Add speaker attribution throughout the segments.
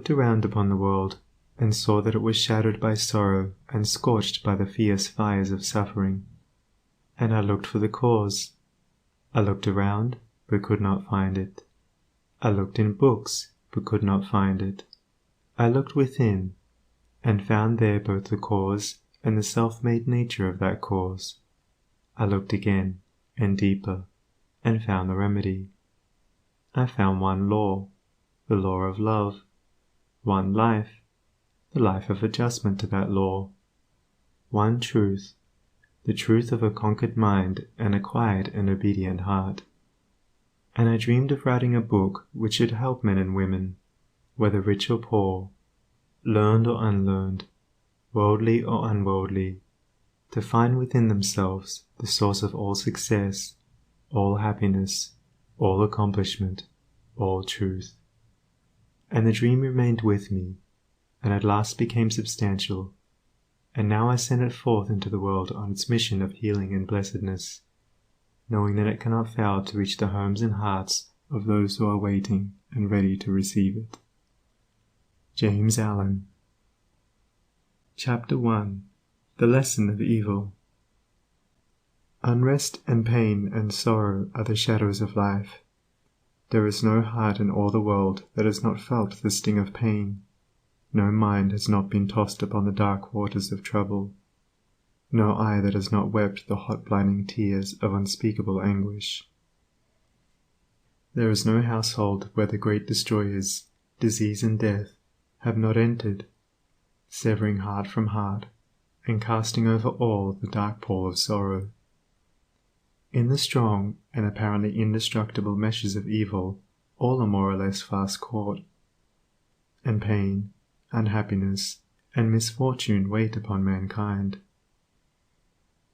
Speaker 1: looked around upon the world, and saw that it was shadowed by sorrow and scorched by the fierce fires of suffering. And I looked for the cause. I looked around, but could not find it. I looked in books, but could not find it. I looked within, and found there both the cause and the self-made nature of that cause. I looked again, and deeper, and found the remedy. I found one law, the law of love, one life, the life of adjustment to that law, one truth, the truth of a conquered mind and a quiet and obedient heart. And I dreamed of writing a book which should help men and women, whether rich or poor, learned or unlearned, worldly or unworldly, to find within themselves the source of all success, all happiness, all accomplishment, all truth. And the dream remained with me, and at last became substantial, and now I send it forth into the world on its mission of healing and blessedness, knowing that it cannot fail to reach the homes and hearts of those who are waiting and ready to receive it. James Allen. Chapter 1. The Lesson of Evil. Unrest and pain and sorrow are the shadows of life. There is no heart in all the world that has not felt the sting of pain. No mind has not been tossed upon the dark waters of trouble. No eye that has not wept the hot blinding tears of unspeakable anguish. There is no household where the great destroyers, disease and death, have not entered, severing heart from heart, and casting over all the dark pall of sorrow. In the strong and apparently indestructible meshes of evil, all are more or less fast caught, and pain, unhappiness, and misfortune wait upon mankind.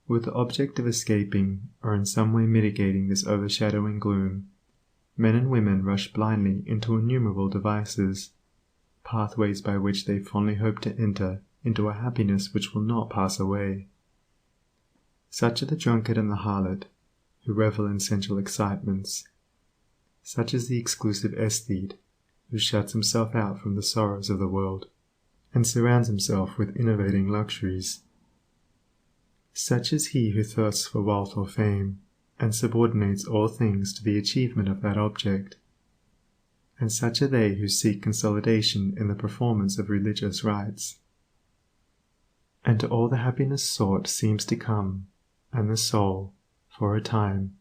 Speaker 1: With the object of escaping or in some way mitigating this overshadowing gloom, men and women rush blindly into innumerable devices, pathways by which they fondly hope to enter into a happiness which will not pass away. Such are the drunkard and the harlot, who revel in sensual excitements. Such is the exclusive aesthete, who shuts himself out from the sorrows of the world, and surrounds himself with innovating luxuries. Such is he who thirsts for wealth or fame, and subordinates all things to the achievement of that object. And such are they who seek consolidation in the performance of religious rites. And to all the happiness sought seems to come, and the soul, for a time,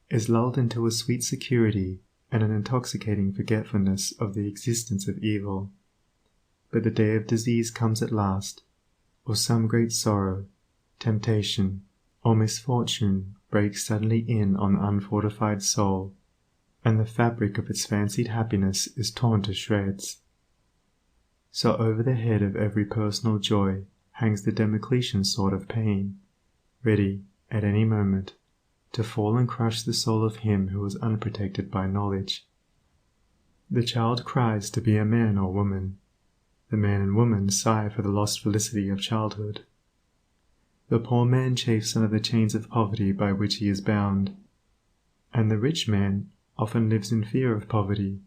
Speaker 1: is lulled into a sweet security and an intoxicating forgetfulness of the existence of evil. But the day of disease comes at last, or some great sorrow, temptation, or misfortune breaks suddenly in on the unfortified soul, and the fabric of its fancied happiness is torn to shreds. So over the head of every personal joy hangs the Damocletian sword of pain, ready, at any moment, to fall and crush the soul of him who is unprotected by knowledge. The child cries to be a man or woman. The man and woman sigh for the lost felicity of childhood. The poor man chafes under the chains of poverty by which he is bound, and the rich man often lives in fear of poverty,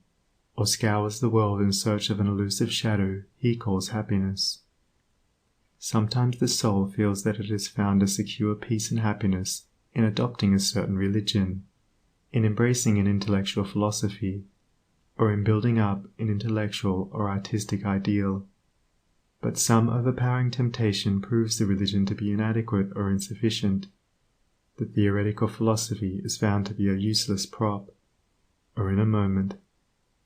Speaker 1: or scours the world in search of an elusive shadow he calls happiness. Sometimes the soul feels that it has found a secure peace and happiness in adopting a certain religion, in embracing an intellectual philosophy, or in building up an intellectual or artistic ideal. But some overpowering temptation proves the religion to be inadequate or insufficient. The theoretical philosophy is found to be a useless prop, or in a moment,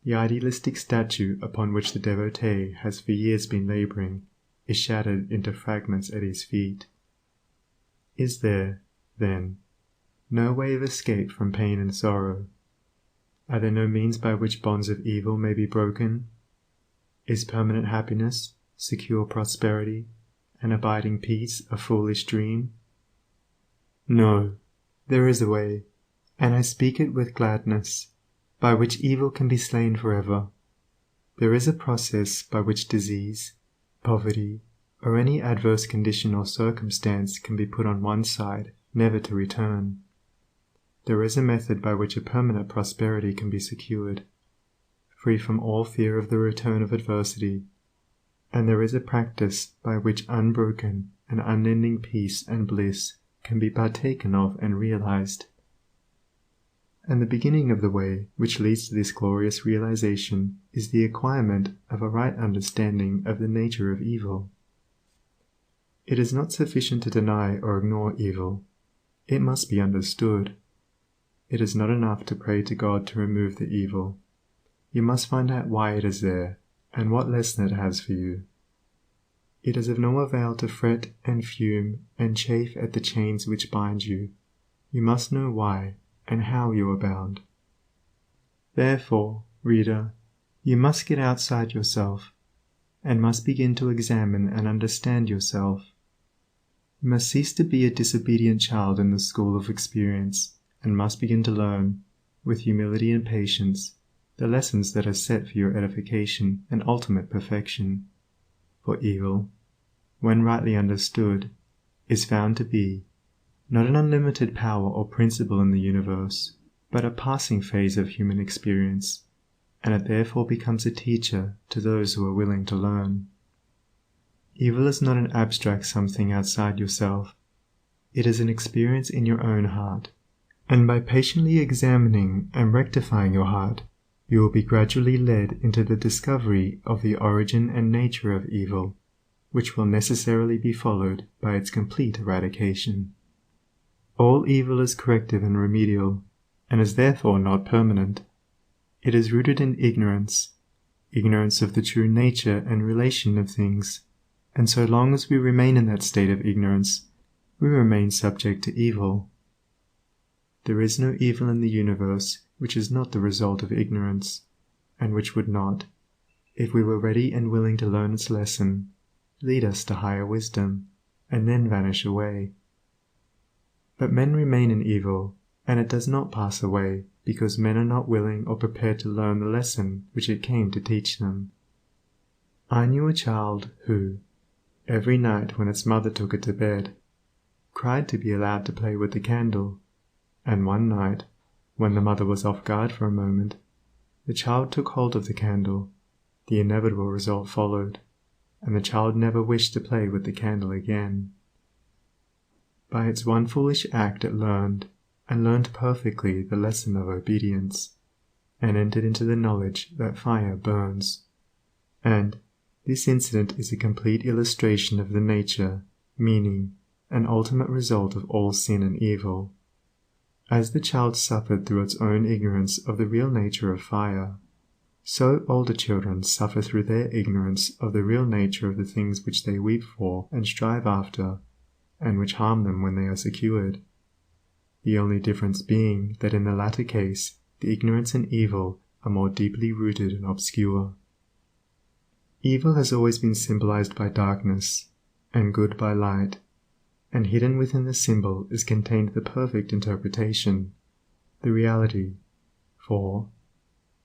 Speaker 1: the idealistic statue upon which the devotee has for years been laboring is shattered into fragments at his feet. Is there, then, no way of escape from pain and sorrow? Are there no means by which bonds of evil may be broken? Is permanent happiness, secure prosperity, and abiding peace a foolish dream? No, there is a way, and I speak it with gladness, by which evil can be slain forever. There is a process by which disease, poverty, or any adverse condition or circumstance can be put on one side, never to return. There is a method by which a permanent prosperity can be secured. free from all fear of the return of adversity, and there is a practice by which unbroken and unending peace and bliss can be partaken of and realized. And the beginning of the way which leads to this glorious realization is the acquirement of a right understanding of the nature of evil. It is not sufficient to deny or ignore evil. It must be understood. It is not enough to pray to God to remove the evil. You must find out why it is there, and what lesson it has for you. It is of no avail to fret and fume and chafe at the chains which bind you. You must know why and how you are bound. Therefore, reader, you must get outside yourself, and must begin to examine and understand yourself. You must cease to be a disobedient child in the school of experience, and must begin to learn, with humility and patience, the lessons that are set for your edification and ultimate perfection. For evil, when rightly understood, is found to be not an unlimited power or principle in the universe, but a passing phase of human experience, and it therefore becomes a teacher to those who are willing to learn. Evil is not an abstract something outside yourself. It is an experience in your own heart, and by patiently examining and rectifying your heart, you will be gradually led into the discovery of the origin and nature of evil, which will necessarily be followed by its complete eradication. All evil is corrective and remedial, and is therefore not permanent. It is rooted in ignorance of the true nature and relation of things, and so long as we remain in that state of ignorance, we remain subject to evil. There is no evil in the universe which is not the result of ignorance, and which would not, if we were ready and willing to learn its lesson, lead us to higher wisdom, and then vanish away. But men remain in evil, and it does not pass away, because men are not willing or prepared to learn the lesson which it came to teach them. I knew a child who, every night when its mother took it to bed, cried to be allowed to play with the candle, and one night, when the mother was off guard for a moment, the child took hold of the candle. The inevitable result followed, and the child never wished to play with the candle again. By its one foolish act it learned perfectly the lesson of obedience, and entered into the knowledge that fire burns. And this incident is a complete illustration of the nature, meaning, and ultimate result of all sin and evil. As the child suffered through its own ignorance of the real nature of fire, so older children suffer through their ignorance of the real nature of the things which they weep for and strive after, and which harm them when they are secured. The only difference being that in the latter case the ignorance and evil are more deeply rooted and obscure. Evil has always been symbolized by darkness, and good by light, and hidden within the symbol is contained the perfect interpretation, the reality. For,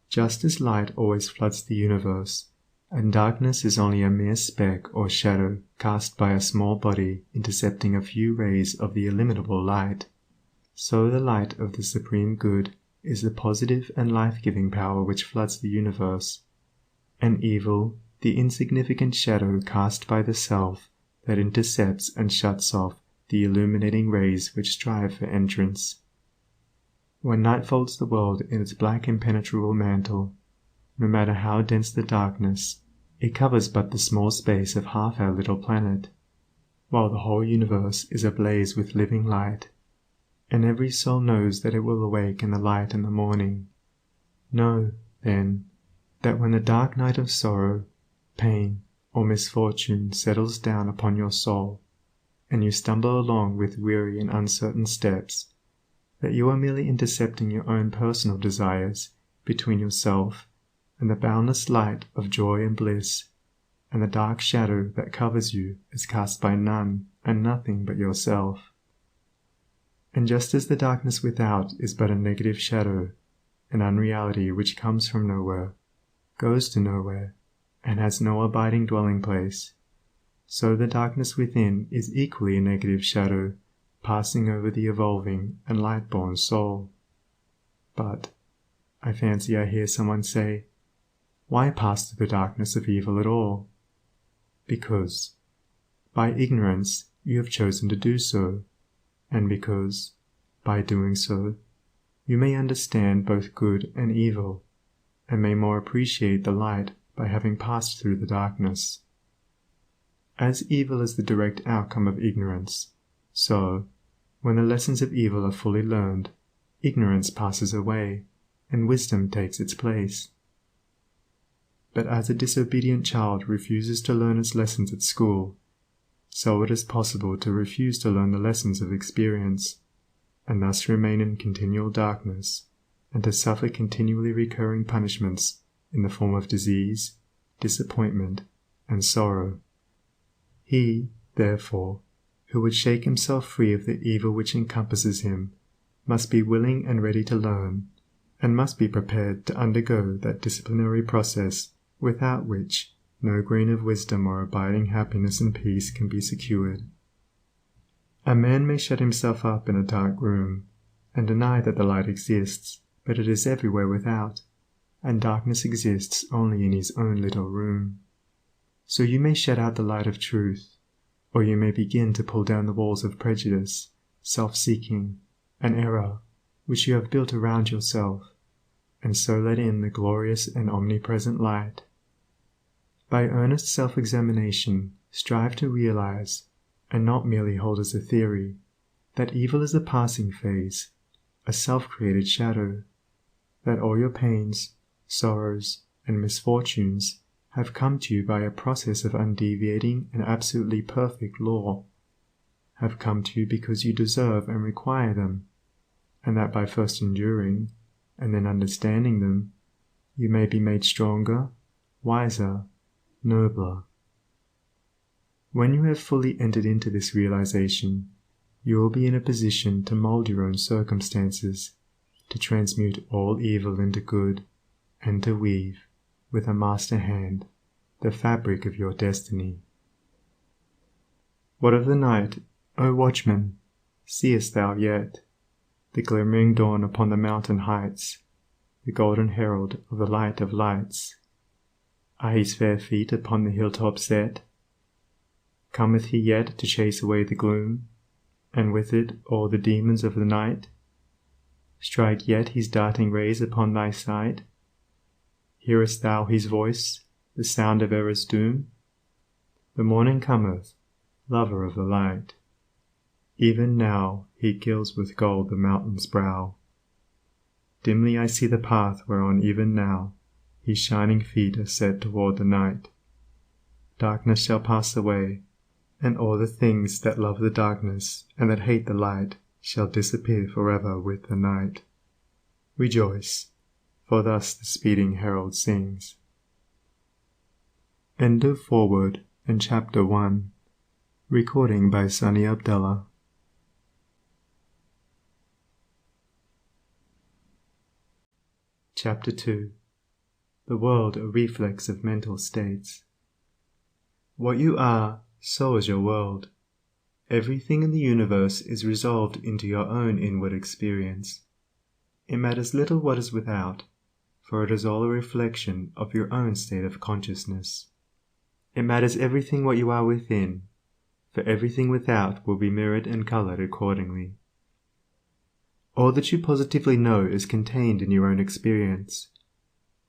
Speaker 1: just as light always floods the universe, and darkness is only a mere speck or shadow cast by a small body intercepting a few rays of the illimitable light, so the light of the Supreme Good is the positive and life-giving power which floods the universe, and evil the insignificant shadow cast by the self that intercepts and shuts off the illuminating rays which strive for entrance. When night folds the world in its black impenetrable mantle, no matter how dense the darkness, it covers but the small space of half our little planet, while the whole universe is ablaze with living light, and every soul knows that it will awake in the light in the morning. Know, then, that when the dark night of sorrow, pain, or misfortune settles down upon your soul, and you stumble along with weary and uncertain steps, that you are merely intercepting your own personal desires between yourself and the boundless light of joy and bliss, and the dark shadow that covers you is cast by none and nothing but yourself. And just as the darkness without is but a negative shadow, an unreality which comes from nowhere, goes to nowhere, and has no abiding dwelling place, so the darkness within is equally a negative shadow, passing over the evolving and light-born soul. But, I fancy I hear someone say, Why pass through the darkness of evil at all? Because, by ignorance, you have chosen to do so, and because, by doing so, you may understand both good and evil, and may more appreciate the light by having passed through the darkness. As evil is the direct outcome of ignorance, so, when the lessons of evil are fully learned, ignorance passes away, and wisdom takes its place. But as a disobedient child refuses to learn its lessons at school, so it is possible to refuse to learn the lessons of experience, and thus remain in continual darkness, and to suffer continually recurring punishments in the form of disease, disappointment, and sorrow. He, therefore, who would shake himself free of the evil which encompasses him, must be willing and ready to learn, and must be prepared to undergo that disciplinary process without which no grain of wisdom or abiding happiness and peace can be secured. A man may shut himself up in a dark room, and deny that the light exists, but it is everywhere without, and darkness exists only in his own little room. So you may shut out the light of truth, or you may begin to pull down the walls of prejudice, self-seeking, and error which you have built around yourself, and so let in the glorious and omnipresent light. By earnest self-examination, strive to realize, and not merely hold as a theory, that evil is a passing phase, a self-created shadow, that all your pains, sorrows, and misfortunes have come to you by a process of undeviating and absolutely perfect law, have come to you because you deserve and require them, and that by first enduring, and then understanding them, you may be made stronger, wiser, nobler. When you have fully entered into this realization, you will be in a position to mold your own circumstances, to transmute all evil into good, and to weave, with a master hand, the fabric of your destiny. What of the night, O watchman, seest thou yet? The glimmering dawn upon the mountain heights, the golden herald of the light of lights. Are his fair feet upon the hilltop set? Cometh he yet to chase away the gloom, and with it all the demons of the night? Strike yet his darting rays upon thy sight? Hearest thou his voice, the sound of error's doom? The morning cometh, lover of the light. Even now he gilds with gold the mountain's brow. Dimly I see the path whereon even now his shining feet are set toward the night. Darkness shall pass away, and all the things that love the darkness and that hate the light shall disappear forever with the night. Rejoice, for thus the speeding herald sings. End of foreword and chapter 1. Recording by Sunny Abdullah. Chapter 2. The world a reflex of mental states. What you are, so is your world. Everything in the universe is resolved into your own inward experience. It matters little what is without, for it is all a reflection of your own state of consciousness. It matters everything what you are within, for everything without will be mirrored and colored accordingly. All that you positively know is contained in your own experience.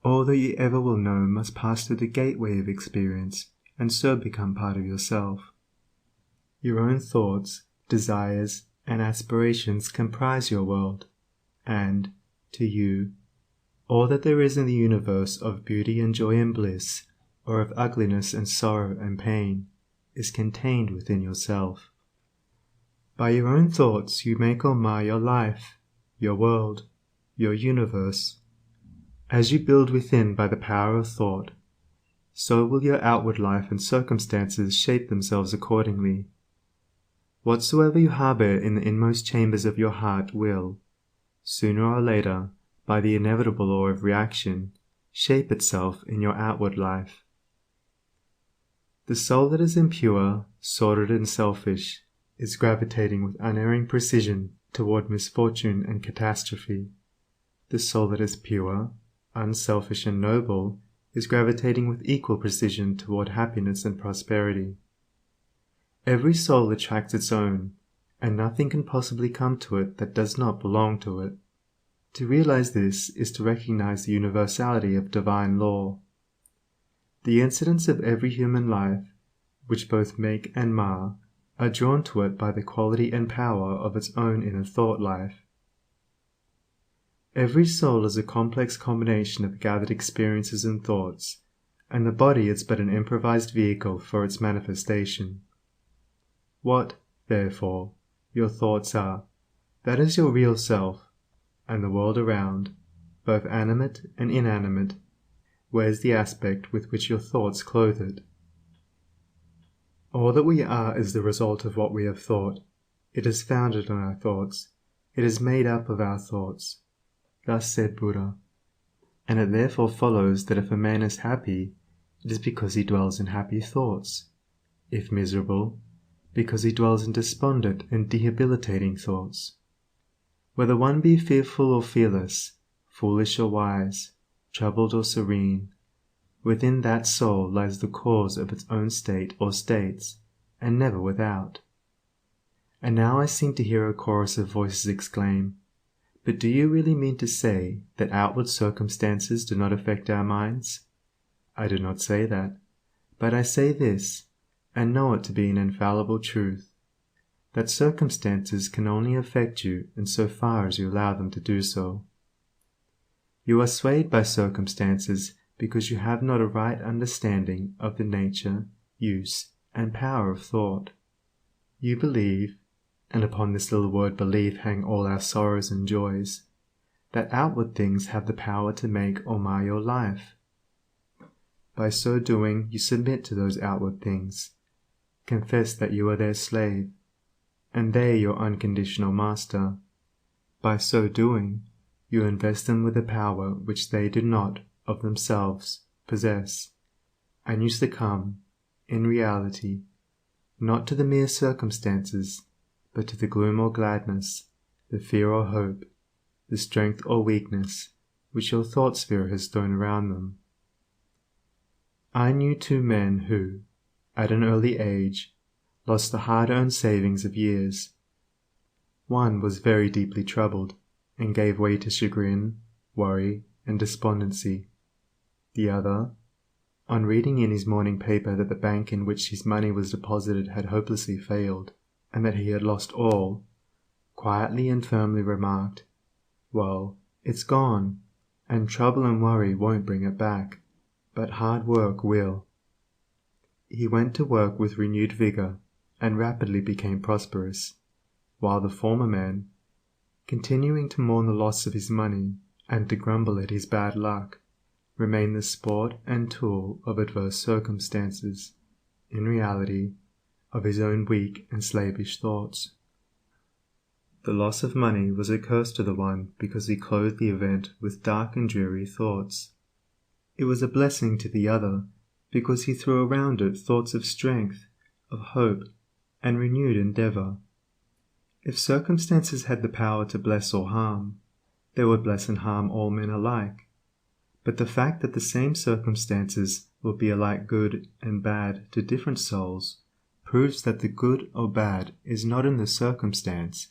Speaker 1: All that you ever will know must pass through the gateway of experience, and so become part of yourself. Your own thoughts, desires, and aspirations comprise your world, and, to you, all that there is in the universe of beauty and joy and bliss, or of ugliness and sorrow and pain, is contained within yourself. By your own thoughts you make or mar your life, your world, your universe. As you build within by the power of thought, so will your outward life and circumstances shape themselves accordingly. Whatsoever you harbor in the inmost chambers of your heart will, sooner or later, by the inevitable law of reaction, shape itself in your outward life. The soul that is impure, sordid and selfish, is gravitating with unerring precision toward misfortune and catastrophe. The soul that is pure, unselfish and noble is gravitating with equal precision toward happiness and prosperity. Every soul attracts its own, and nothing can possibly come to it that does not belong to it. To realize this is to recognize the universality of divine law. The incidents of every human life, which both make and mar, are drawn to it by the quality and power of its own inner thought life. Every soul is a complex combination of gathered experiences and thoughts, and the body is but an improvised vehicle for its manifestation. What, therefore, your thoughts are, that is your real self, and the world around, both animate and inanimate, wears the aspect with which your thoughts clothe it. All that we are is the result of what we have thought. It is founded on our thoughts. It is made up of our thoughts. Thus said Buddha. And it therefore follows that if a man is happy, it is because he dwells in happy thoughts. If miserable, because he dwells in despondent and debilitating thoughts. Whether one be fearful or fearless, foolish or wise, troubled or serene, within that soul lies the cause of its own state or states, and never without. And now I seem to hear a chorus of voices exclaim, "But do you really mean to say that outward circumstances do not affect our minds?" I do not say that, but I say this, and know it to be an infallible truth, that circumstances can only affect you in so far as you allow them to do so. You are swayed by circumstances because you have not a right understanding of the nature, use, and power of thought. You believe, and upon this little word belief hang all our sorrows and joys, that outward things have the power to make or mar your life. By so doing you submit to those outward things, confess that you are their slave, and they your unconditional master. By so doing, you invest them with a power which they do not, of themselves, possess, and you succumb, in reality, not to the mere circumstances, but to the gloom or gladness, the fear or hope, the strength or weakness, which your thought sphere has thrown around them. I knew two men who, at an early age, lost the hard-earned savings of years. One was very deeply troubled, and gave way to chagrin, worry, and despondency. The other, on reading in his morning paper that the bank in which his money was deposited had hopelessly failed, and that he had lost all, quietly and firmly remarked, "Well, it's gone, and trouble and worry won't bring it back, but hard work will." He went to work with renewed vigor, and rapidly became prosperous, while the former man, continuing to mourn the loss of his money, and to grumble at his bad luck, remained the sport and tool of adverse circumstances, in reality, of his own weak and slavish thoughts. The loss of money was a curse to the one because he clothed the event with dark and dreary thoughts. It was a blessing to the other because he threw around it thoughts of strength, of hope, and renewed endeavor. If circumstances had the power to bless or harm, they would bless and harm all men alike. But the fact that the same circumstances will be alike good and bad to different souls proves that the good or bad is not in the circumstance,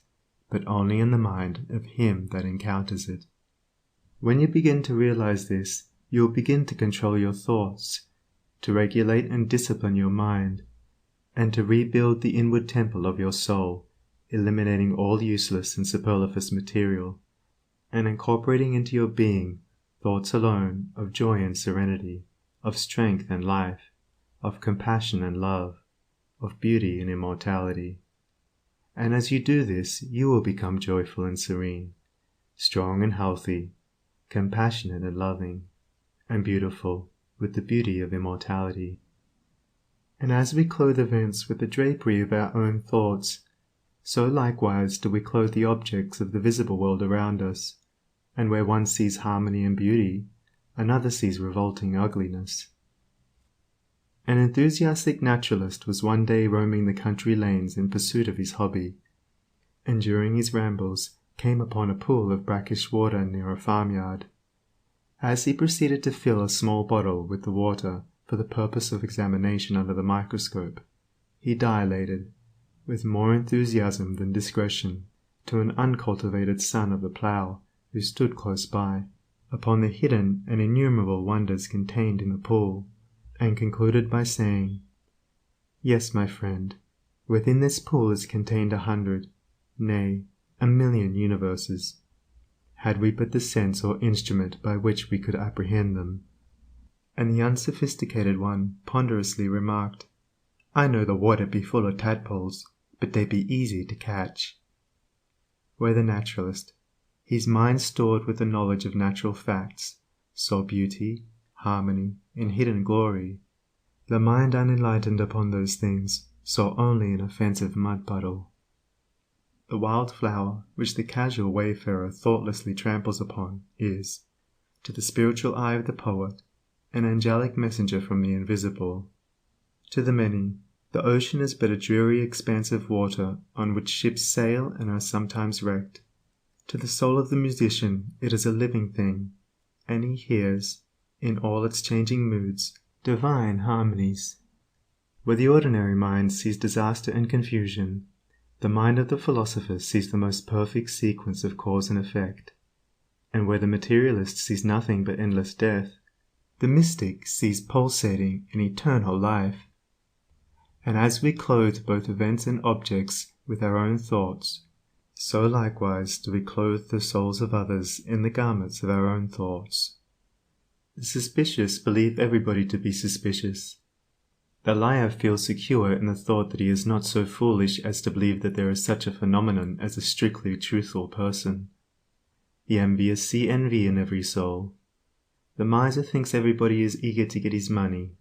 Speaker 1: but only in the mind of him that encounters it. When you begin to realize this, you will begin to control your thoughts, to regulate and discipline your mind, and to rebuild the inward temple of your soul, eliminating all useless and superfluous material, and incorporating into your being thoughts alone of joy and serenity, of strength and life, of compassion and love, of beauty and immortality. And as you do this, you will become joyful and serene, strong and healthy, compassionate and loving, and beautiful with the beauty of immortality. And as we clothe events with the drapery of our own thoughts, so likewise do we clothe the objects of the visible world around us, and where one sees harmony and beauty, another sees revolting ugliness. An enthusiastic naturalist was one day roaming the country lanes in pursuit of his hobby, and during his rambles came upon a pool of brackish water near a farmyard. As he proceeded to fill a small bottle with the water for the purpose of examination under the microscope, he dilated, with more enthusiasm than discretion, to an uncultivated son of the plough who stood close by, upon the hidden and innumerable wonders contained in the pool, and concluded by saying, "Yes, my friend, within this pool is contained 100, nay, 1,000,000 universes, had we but the sense or instrument by which we could apprehend them." And the unsophisticated one ponderously remarked, "I know the water be full of tadpoles, but they be easy to catch." Where the naturalist, his mind stored with the knowledge of natural facts, saw beauty, harmony, and hidden glory, the mind unenlightened upon those things saw only an offensive mud puddle. The wild flower which the casual wayfarer thoughtlessly tramples upon is, to the spiritual eye of the poet, an angelic messenger from the invisible. To the many, the ocean is but a dreary expanse of water on which ships sail and are sometimes wrecked. To the soul of the musician it is a living thing, and he hears, in all its changing moods, divine harmonies. Where the ordinary mind sees disaster and confusion, the mind of the philosopher sees the most perfect sequence of cause and effect, and where the materialist sees nothing but endless death, the mystic sees pulsating and eternal life. And as we clothe both events and objects with our own thoughts, so likewise do we clothe the souls of others in the garments of our own thoughts. The suspicious believe everybody to be suspicious. The liar feels secure in the thought that he is not so foolish as to believe that there is such a phenomenon as a strictly truthful person. The envious see envy in every soul. The miser thinks everybody is eager to get his money.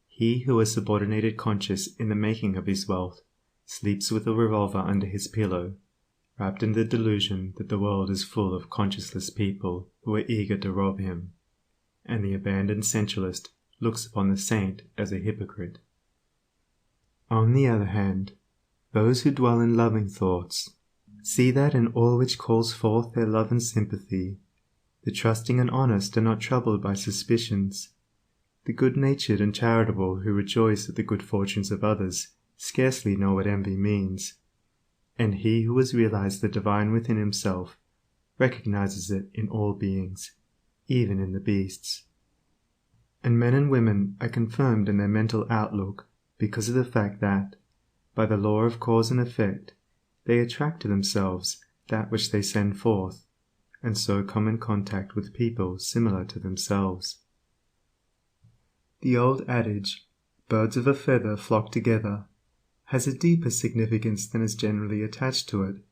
Speaker 1: He who has subordinated conscience in the making of his wealth sleeps with a revolver under his pillow, wrapped in the delusion that the world is full of conscienceless people who are eager to rob him, and the abandoned sensualist looks upon the saint as a hypocrite. On the other hand, those who dwell in loving thoughts see that in all which calls forth their love and sympathy, the trusting and honest are not troubled by suspicions. The good-natured and charitable who rejoice at the good fortunes of others scarcely know what envy means, and he who has realized the divine within himself recognizes it in all beings, even in the beasts. And men and women are confirmed in their mental outlook because of the fact that, by the law of cause and effect, they attract to themselves that which they send forth, and so come in contact with people similar to themselves. The old adage, "Birds of a feather flock together," has a deeper significance than is generally attached to it,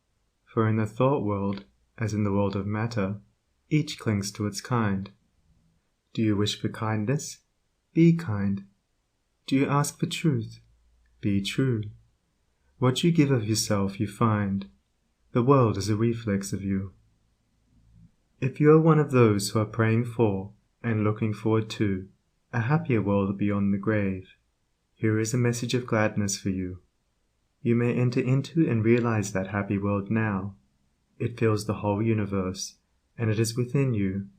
Speaker 1: for in the thought world, as in the world of matter, each clings to its kind. Do you wish for kindness? Be kind. Do you ask for truth? Be true. What you give of yourself you find. The world is a reflex of you. If you are one of those who are praying for, and looking forward to, a happier world beyond the grave, here is a message of gladness for you. You may enter into and realize that happy world now. It fills the whole universe, and it is within you,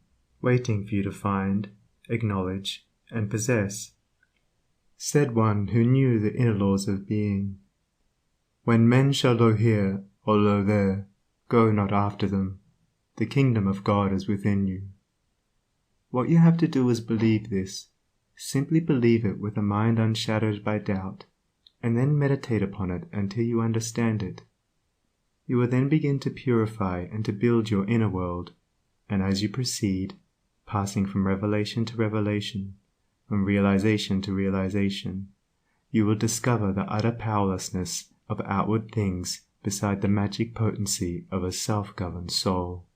Speaker 1: waiting for you to find, acknowledge, and possess. Said one who knew the inner laws of being, "When men shall lo here or lo there, go not after them. The kingdom of God is within you." What you have to do is believe this. Simply believe it with a mind unshadowed by doubt, and then meditate upon it until you understand it. You will then begin to purify and to build your inner world, and as you proceed, passing from revelation to revelation, from realization to realization, you will discover the utter powerlessness of outward things beside the magic potency of a self-governed soul.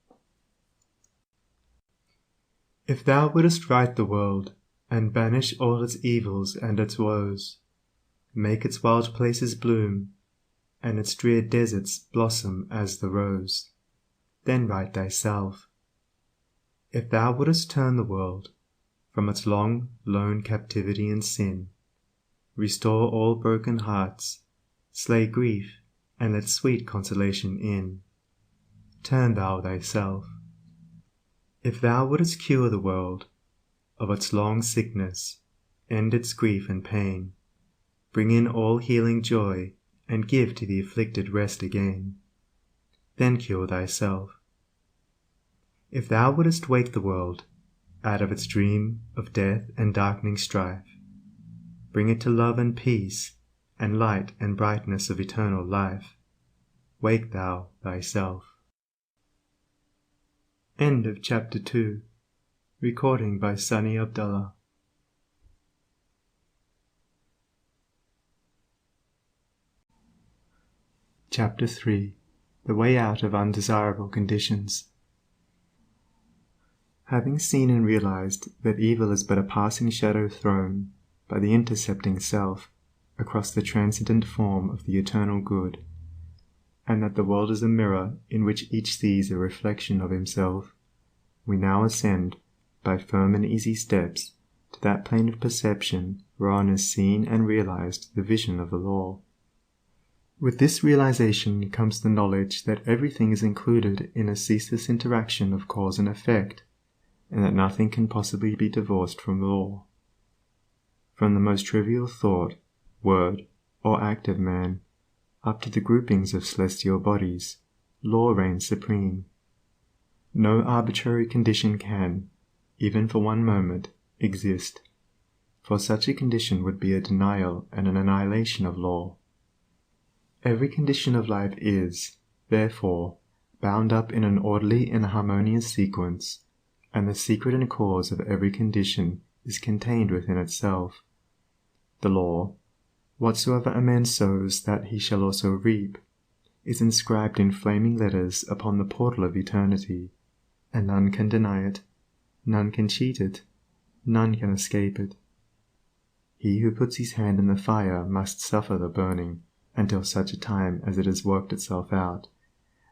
Speaker 1: If thou wouldest right the world, and banish all its evils and its woes, make its wild places bloom, and its drear deserts blossom as the rose, then right thyself. If thou wouldest turn the world from its long, lone captivity and sin, restore all broken hearts, slay grief, and let sweet consolation in, turn thou thyself. If thou wouldst cure the world of its long sickness, end its grief and pain, bring in all healing joy, and give to the afflicted rest again, then cure thyself. If thou wouldst wake the world out of its dream of death and darkening strife, bring it to love and peace, and light and brightness of eternal life, wake thou thyself. End of Chapter 2. Recording by Sunny Abdullah. Chapter 3. The Way Out of Undesirable Conditions. Having seen and realized that evil is but a passing shadow thrown by the intercepting self across the transcendent form of the eternal good, and that the world is a mirror in which each sees a reflection of himself, we now ascend, by firm and easy steps, to that plane of perception whereon is seen and realized the vision of the law. With this realization comes the knowledge that everything is included in a ceaseless interaction of cause and effect, and that nothing can possibly be divorced from law. From the most trivial thought, word, or act of man, up to the groupings of celestial bodies, law reigns supreme. No arbitrary condition can, even for one moment, exist, for such a condition would be a denial and an annihilation of law. Every condition of life is, therefore, bound up in an orderly and harmonious sequence, and the secret and cause of every condition is contained within itself. The law, whatsoever a man sows that he shall also reap, is inscribed in flaming letters upon the portal of eternity, and none can deny it, none can cheat it, none can escape it. He who puts his hand in the fire must suffer the burning until such a time as it has worked itself out,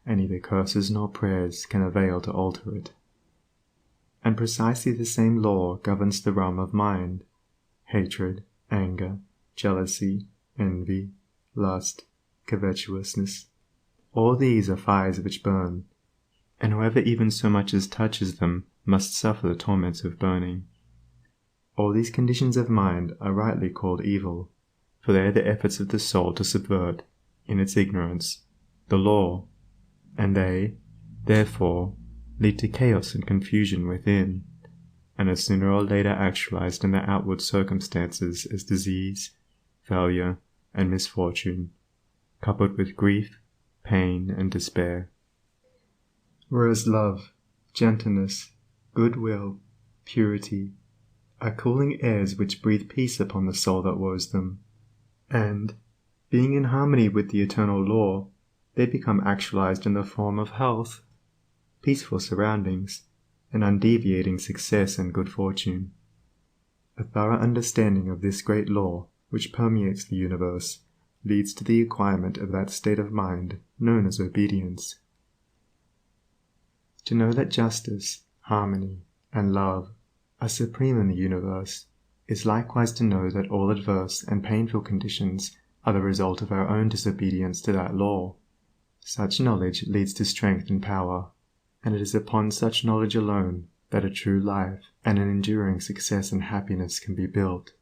Speaker 1: and neither curses nor prayers can avail to alter it. And precisely the same law governs the realm of mind. Hatred, anger, jealousy, envy, lust, covetousness, all these are fires which burn, and whoever even so much as touches them must suffer the torments of burning. All these conditions of mind are rightly called evil, for they are the efforts of the soul to subvert, in its ignorance, the law, and they, therefore, lead to chaos and confusion within, and are sooner or later actualized in their outward circumstances as disease, failure, and misfortune, coupled with grief, pain, and despair. Whereas love, gentleness, goodwill, purity, are cooling airs which breathe peace upon the soul that woes them, and, being in harmony with the eternal law, they become actualized in the form of health, peaceful surroundings, and undeviating success and good fortune. A thorough understanding of this great law which permeates the universe leads to the acquirement of that state of mind known as obedience. To know that justice, harmony, and love are supreme in the universe is likewise to know that all adverse and painful conditions are the result of our own disobedience to that law. Such knowledge leads to strength and power, and it is upon such knowledge alone that a true life and an enduring success and happiness can be built.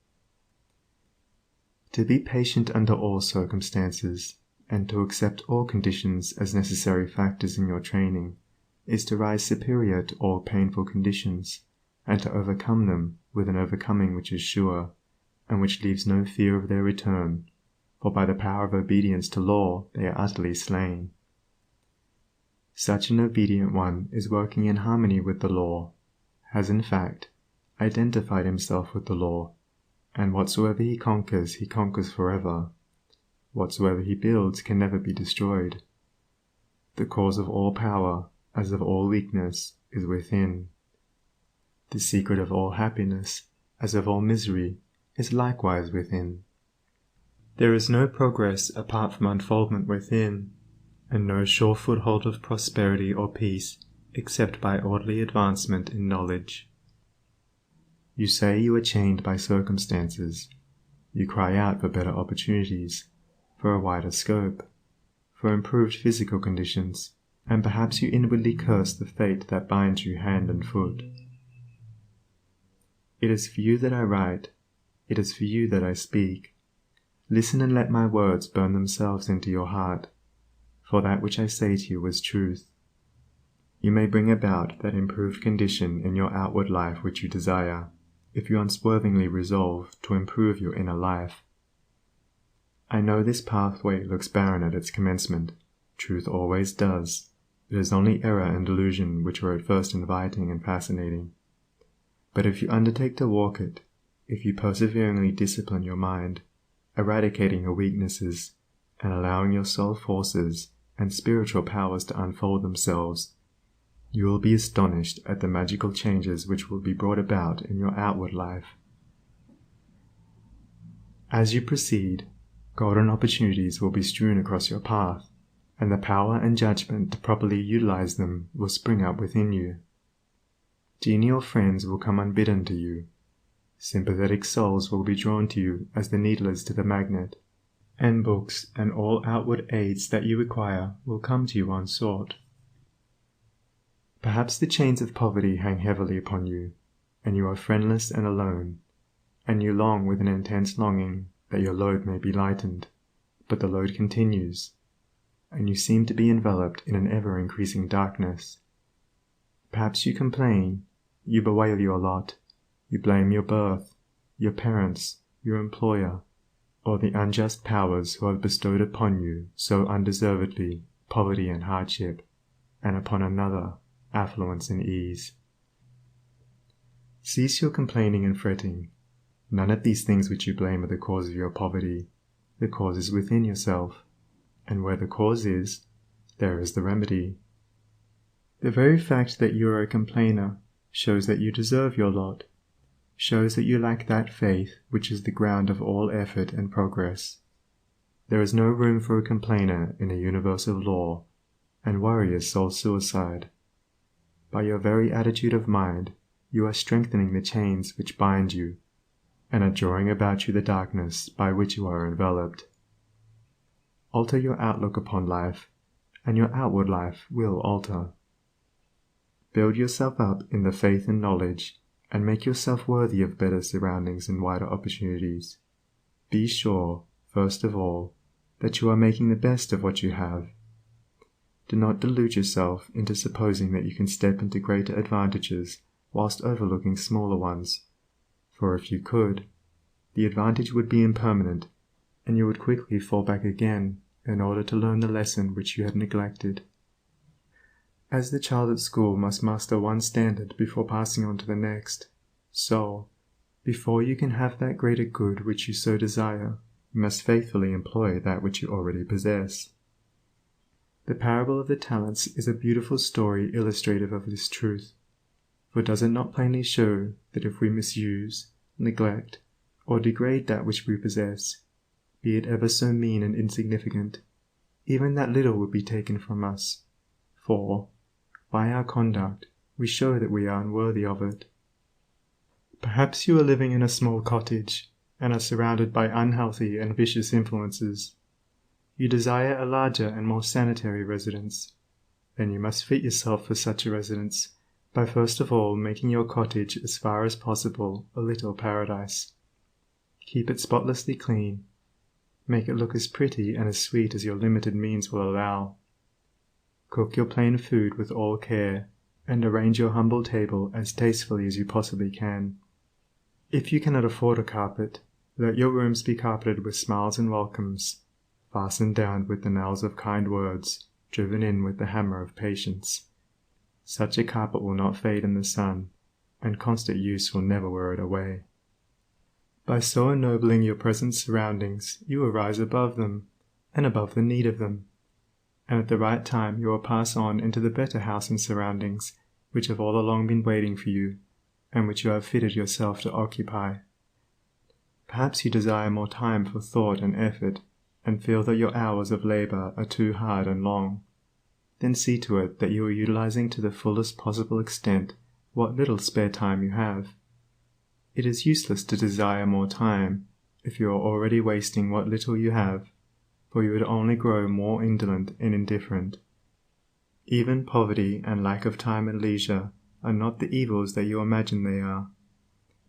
Speaker 1: To be patient under all circumstances, and to accept all conditions as necessary factors in your training, is to rise superior to all painful conditions, and to overcome them with an overcoming which is sure, and which leaves no fear of their return, for by the power of obedience to law they are utterly slain. Such an obedient one is working in harmony with the law, has in fact identified himself with the law, and whatsoever he conquers forever. Whatsoever he builds can never be destroyed. The cause of all power, as of all weakness, is within. The secret of all happiness, as of all misery, is likewise within. There is no progress apart from unfoldment within, and no sure foothold of prosperity or peace except by orderly advancement in knowledge. You say you are chained by circumstances. You cry out for better opportunities, for a wider scope, for improved physical conditions, and perhaps you inwardly curse the fate that binds you hand and foot. It is for you that I write, it is for you that I speak. Listen and let my words burn themselves into your heart, for that which I say to you is truth. You may bring about that improved condition in your outward life which you desire, if you unswervingly resolve to improve your inner life. I know this pathway looks barren at its commencement. Truth always does. It is only error and delusion which are at first inviting and fascinating. But if you undertake to walk it, if you perseveringly discipline your mind, eradicating your weaknesses, and allowing your soul forces and spiritual powers to unfold themselves, you will be astonished at the magical changes which will be brought about in your outward life. As you proceed, golden opportunities will be strewn across your path, and the power and judgment to properly utilize them will spring up within you. Genial friends will come unbidden to you. Sympathetic souls will be drawn to you as the needle is to the magnet, and books and all outward aids that you require will come to you unsought. Perhaps the chains of poverty hang heavily upon you, and you are friendless and alone, and you long with an intense longing that your load may be lightened, but the load continues, and you seem to be enveloped in an ever-increasing darkness. Perhaps you complain, you bewail your lot, you blame your birth, your parents, your employer, or the unjust powers who have bestowed upon you so undeservedly poverty and hardship, and upon another affluence and ease. Cease your complaining and fretting. None of these things which you blame are the cause of your poverty. The cause is within yourself, and where the cause is, there is the remedy. The very fact that you are a complainer shows that you deserve your lot, shows that you lack that faith which is the ground of all effort and progress. There is no room for a complainer in a universe of law, and worry is soul suicide. By your very attitude of mind, you are strengthening the chains which bind you, and are drawing about you the darkness by which you are enveloped. Alter your outlook upon life, and your outward life will alter. Build yourself up in the faith and knowledge, and make yourself worthy of better surroundings and wider opportunities. Be sure, first of all, that you are making the best of what you have. Do not delude yourself into supposing that you can step into greater advantages whilst overlooking smaller ones, for if you could, the advantage would be impermanent, and you would quickly fall back again in order to learn the lesson which you had neglected. As the child at school must master one standard before passing on to the next, so, before you can have that greater good which you so desire, you must faithfully employ that which you already possess. The parable of the talents is a beautiful story illustrative of this truth, for does it not plainly show that if we misuse, neglect, or degrade that which we possess, be it ever so mean and insignificant, even that little will be taken from us, for, by our conduct, we show that we are unworthy of it. Perhaps you are living in a small cottage, and are surrounded by unhealthy and vicious influences. You desire a larger and more sanitary residence. Then you must fit yourself for such a residence, by first of all making your cottage as far as possible a little paradise. Keep it spotlessly clean. Make it look as pretty and as sweet as your limited means will allow. Cook your plain food with all care, and arrange your humble table as tastefully as you possibly can. If you cannot afford a carpet, let your rooms be carpeted with smiles and welcomes, fastened down with the nails of kind words, driven in with the hammer of patience. Such a carpet will not fade in the sun, and constant use will never wear it away. By so ennobling your present surroundings, you will rise above them, and above the need of them, and at the right time you will pass on into the better house and surroundings which have all along been waiting for you, and which you have fitted yourself to occupy. Perhaps you desire more time for thought and effort, and feel that your hours of labor are too hard and long. Then see to it that you are utilizing to the fullest possible extent what little spare time you have. It is useless to desire more time if you are already wasting what little you have, for you would only grow more indolent and indifferent. Even poverty and lack of time and leisure are not the evils that you imagine they are,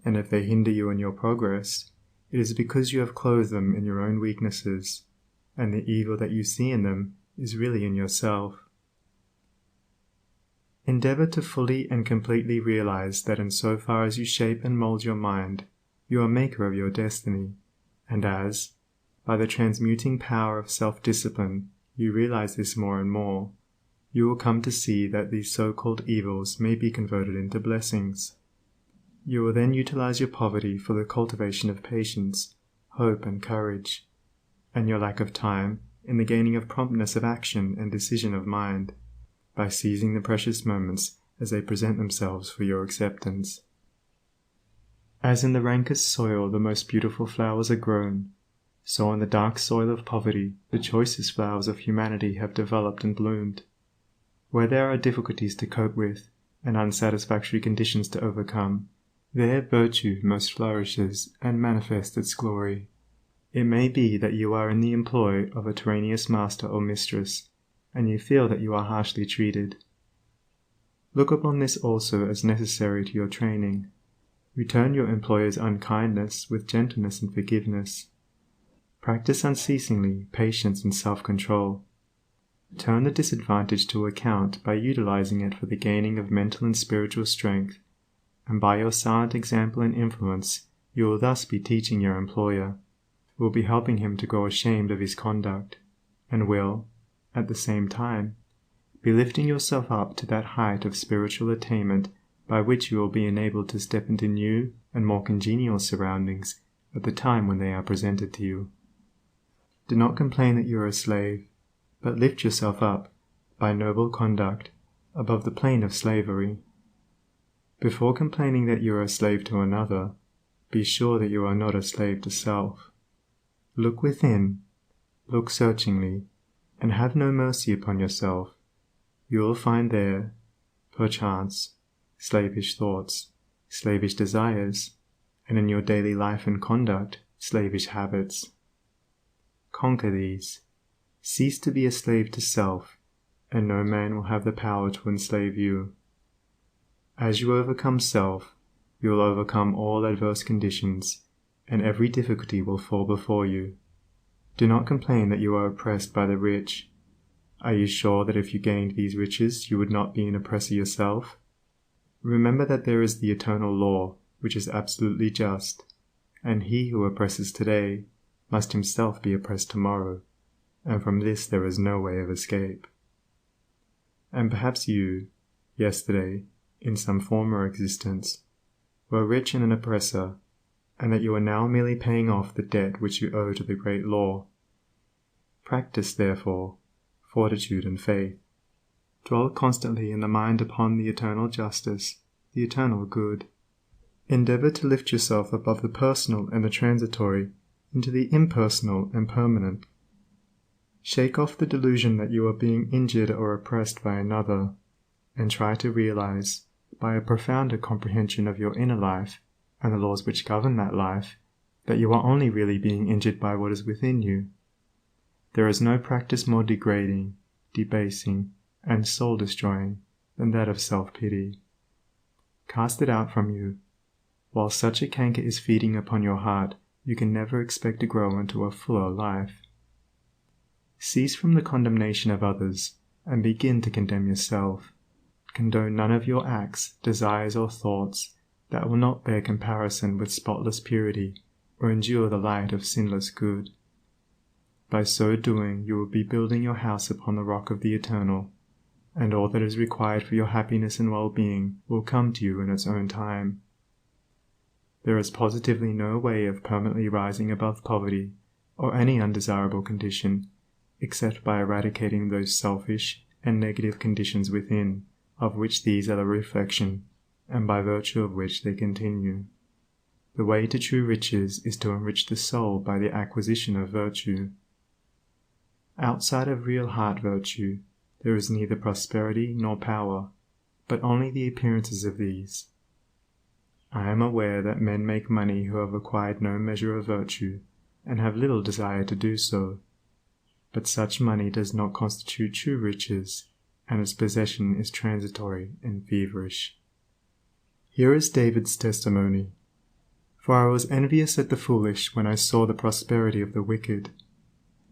Speaker 1: and if they hinder you in your progress, it is because you have clothed them in your own weaknesses, and the evil that you see in them is really in yourself. Endeavor to fully and completely realize that in so far as you shape and mold your mind, you are maker of your destiny, and as, by the transmuting power of self-discipline, you realize this more and more, you will come to see that these so-called evils may be converted into blessings. You will then utilize your poverty for the cultivation of patience, hope and courage, and your lack of time in the gaining of promptness of action and decision of mind, by seizing the precious moments as they present themselves for your acceptance. As in the rankest soil the most beautiful flowers are grown, so in the dark soil of poverty the choicest flowers of humanity have developed and bloomed. Where there are difficulties to cope with, and unsatisfactory conditions to overcome, there virtue most flourishes and manifests its glory. It may be that you are in the employ of a tyrannous master or mistress, and you feel that you are harshly treated. Look upon this also as necessary to your training. Return your employer's unkindness with gentleness and forgiveness. Practice unceasingly patience and self-control. Turn the disadvantage to account by utilizing it for the gaining of mental and spiritual strength, and by your silent example and influence you will thus be teaching your employer, will be helping him to grow ashamed of his conduct, and will, at the same time, be lifting yourself up to that height of spiritual attainment by which you will be enabled to step into new and more congenial surroundings at the time when they are presented to you. Do not complain that you are a slave, but lift yourself up, by noble conduct, above the plane of slavery. Before complaining that you are a slave to another, be sure that you are not a slave to self. Look within, look searchingly, and have no mercy upon yourself. You will find there, perchance, slavish thoughts, slavish desires, and in your daily life and conduct, slavish habits. Conquer these. Cease to be a slave to self, and no man will have the power to enslave you. As you overcome self, you will overcome all adverse conditions, and every difficulty will fall before you. Do not complain that you are oppressed by the rich. Are you sure that if you gained these riches you would not be an oppressor yourself? Remember that there is the eternal law, which is absolutely just, and he who oppresses today must himself be oppressed tomorrow, and from this there is no way of escape. And perhaps you, yesterday, in some former existence, were rich and an oppressor, and that you are now merely paying off the debt which you owe to the great law. Practice, therefore, fortitude and faith. Dwell constantly in the mind upon the eternal justice, the eternal good. Endeavor to lift yourself above the personal and the transitory into the impersonal and permanent. Shake off the delusion that you are being injured or oppressed by another, and try to realize, by a profounder comprehension of your inner life and the laws which govern that life, that you are only really being injured by what is within you. There is no practice more degrading, debasing, and soul-destroying than that of self-pity. Cast it out from you. While such a canker is feeding upon your heart, you can never expect to grow into a fuller life. Cease from the condemnation of others, and begin to condemn yourself. Condone none of your acts, desires, or thoughts that will not bear comparison with spotless purity, or endure the light of sinless good. By so doing you will be building your house upon the rock of the eternal, and all that is required for your happiness and well-being will come to you in its own time. There is positively no way of permanently rising above poverty, or any undesirable condition, except by eradicating those selfish and negative conditions within, of which these are the reflection, and by virtue of which they continue. The way to true riches is to enrich the soul by the acquisition of virtue. Outside of real heart virtue, there is neither prosperity nor power, but only the appearances of these. I am aware that men make money who have acquired no measure of virtue, and have little desire to do so, but such money does not constitute true riches, and its possession is transitory and feverish. Here is David's testimony. For I was envious at the foolish when I saw the prosperity of the wicked.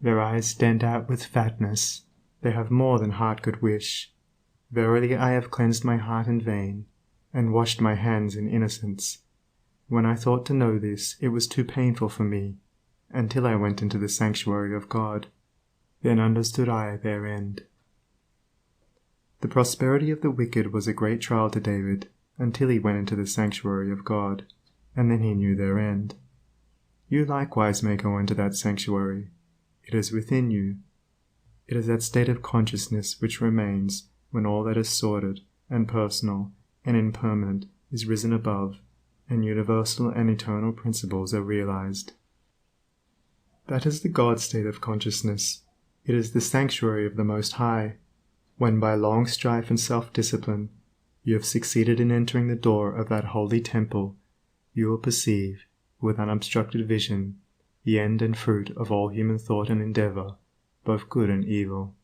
Speaker 1: Their eyes stand out with fatness, they have more than heart could wish. Verily I have cleansed my heart in vain, and washed my hands in innocence. When I thought to know this, it was too painful for me, until I went into the sanctuary of God. Then understood I their end. The prosperity of the wicked was a great trial to David, until he went into the sanctuary of God, and then he knew their end. You likewise may go into that sanctuary. It is within you. It is that state of consciousness which remains when all that is sordid and personal and impermanent is risen above, and universal and eternal principles are realized. That is the God state of consciousness. It is the sanctuary of the Most High, when by long strife and self-discipline you have succeeded in entering the door of that holy temple. You will perceive, with unobstructed vision, the end and fruit of all human thought and endeavor, both good and evil.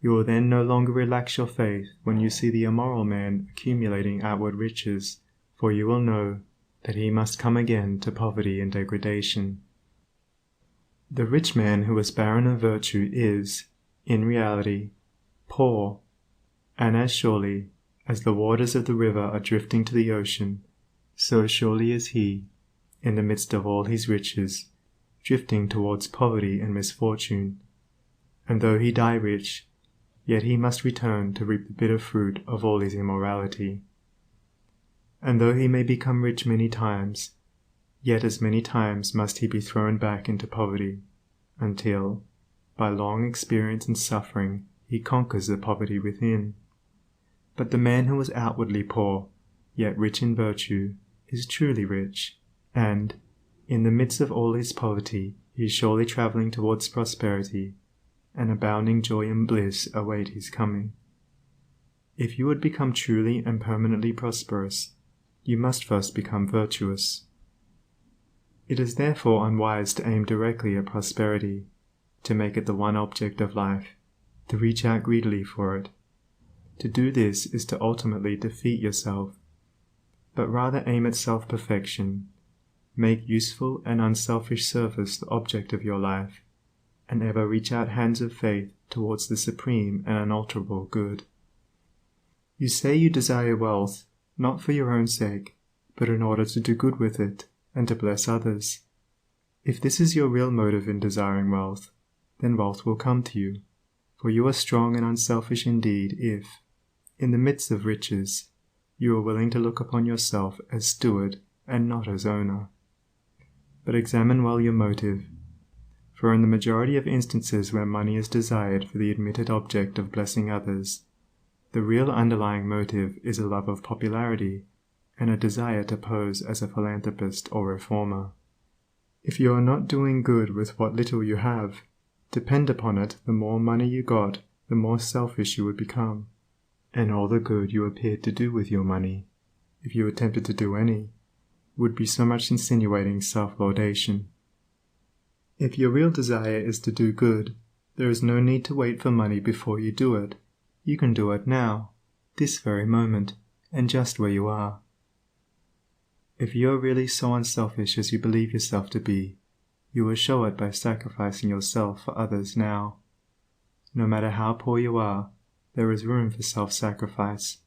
Speaker 1: You will then no longer relax your faith when you see the immoral man accumulating outward riches, for you will know that he must come again to poverty and degradation. The rich man who is barren of virtue is, in reality, poor, and as surely as the waters of the river are drifting to the ocean, so surely is he, in the midst of all his riches, drifting towards poverty and misfortune. And though he die rich, yet he must return to reap the bitter fruit of all his immorality. And though he may become rich many times, yet as many times must he be thrown back into poverty, until, by long experience and suffering, he conquers the poverty within. But the man who is outwardly poor, yet rich in virtue, is truly rich, and, in the midst of all his poverty, he is surely travelling towards prosperity, and abounding joy and bliss await his coming. If you would become truly and permanently prosperous, you must first become virtuous. It is therefore unwise to aim directly at prosperity, to make it the one object of life, to reach out greedily for it. To do this is to ultimately defeat yourself, but rather aim at self-perfection. Make useful and unselfish service the object of your life, and ever reach out hands of faith towards the supreme and unalterable good. You say you desire wealth, not for your own sake, but in order to do good with it, and to bless others. If this is your real motive in desiring wealth, then wealth will come to you, for you are strong and unselfish indeed if, in the midst of riches, you are willing to look upon yourself as steward and not as owner. But examine well your motive, for in the majority of instances where money is desired for the admitted object of blessing others, the real underlying motive is a love of popularity and a desire to pose as a philanthropist or reformer. If you are not doing good with what little you have, depend upon it, the more money you got, the more selfish you would become, and all the good you appeared to do with your money, if you attempted to do any, would be so much insinuating self-laudation. If your real desire is to do good, there is no need to wait for money before you do it. You can do it now, this very moment, and just where you are. If you are really so unselfish as you believe yourself to be, you will show it by sacrificing yourself for others now. No matter how poor you are, there is room for self-sacrifice,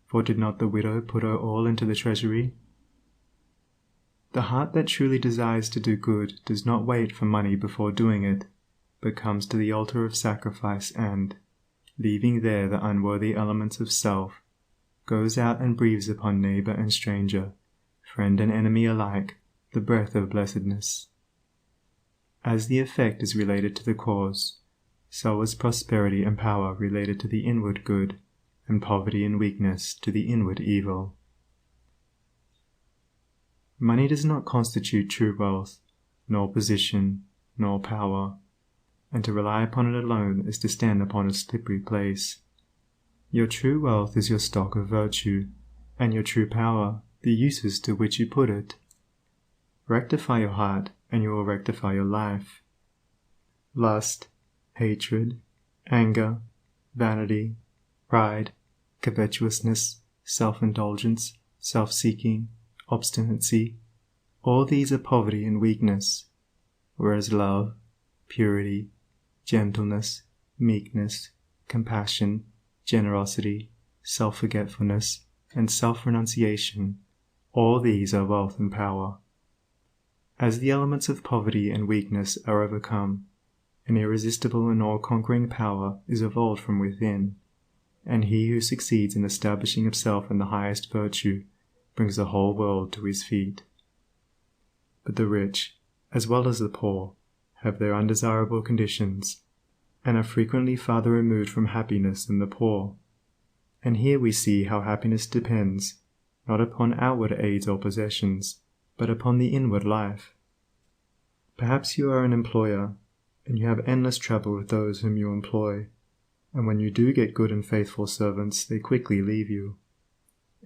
Speaker 1: for did not the widow put her all into the treasury? The heart that truly desires to do good does not wait for money before doing it, but comes to the altar of sacrifice and, leaving there the unworthy elements of self, goes out and breathes upon neighbor and stranger, friend and enemy alike, the breath of blessedness. As the effect is related to the cause, so is prosperity and power related to the inward good, and poverty and weakness to the inward evil. Money does not constitute true wealth, nor position, nor power, and to rely upon it alone is to stand upon a slippery place. Your true wealth is your stock of virtue, and your true power the uses to which you put it. Rectify your heart, and you will rectify your life. Lust, hatred, anger, vanity, pride, covetousness, self-indulgence, self-seeking, obstinacy, all these are poverty and weakness, whereas love, purity, gentleness, meekness, compassion, generosity, self-forgetfulness, and self-renunciation, all these are wealth and power. As the elements of poverty and weakness are overcome, an irresistible and all-conquering power is evolved from within, and he who succeeds in establishing himself in the highest virtue brings the whole world to his feet. But the rich, as well as the poor, have their undesirable conditions, and are frequently farther removed from happiness than the poor. And here we see how happiness depends, not upon outward aids or possessions, but upon the inward life. Perhaps you are an employer, and you have endless trouble with those whom you employ, and when you do get good and faithful servants, they quickly leave you.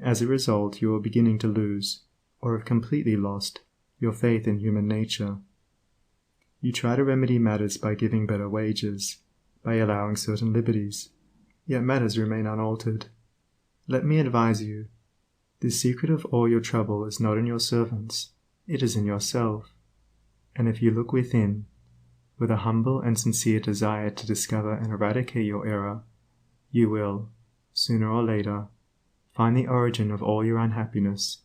Speaker 1: As a result, you are beginning to lose, or have completely lost, your faith in human nature. You try to remedy matters by giving better wages, by allowing certain liberties, yet matters remain unaltered. Let me advise you, the secret of all your trouble is not in your servants, it is in yourself. And if you look within, with a humble and sincere desire to discover and eradicate your error, you will, sooner or later, find the origin of all your unhappiness.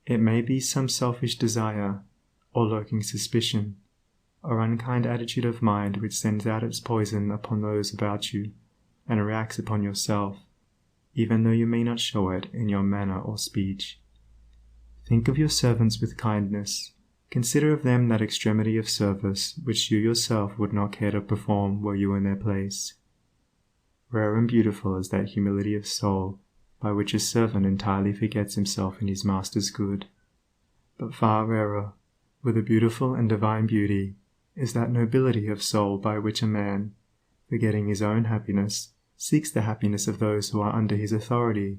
Speaker 1: It may be some selfish desire, or lurking suspicion, or unkind attitude of mind which sends out its poison upon those about you, and reacts upon yourself, even though you may not show it in your manner or speech. Think of your servants with kindness. Consider of them that extremity of service which you yourself would not care to perform were you in their place. Rare and beautiful is that humility of soul by which a servant entirely forgets himself in his master's good. But far rarer, with a beautiful and divine beauty, is that nobility of soul by which a man, forgetting his own happiness, seeks the happiness of those who are under his authority,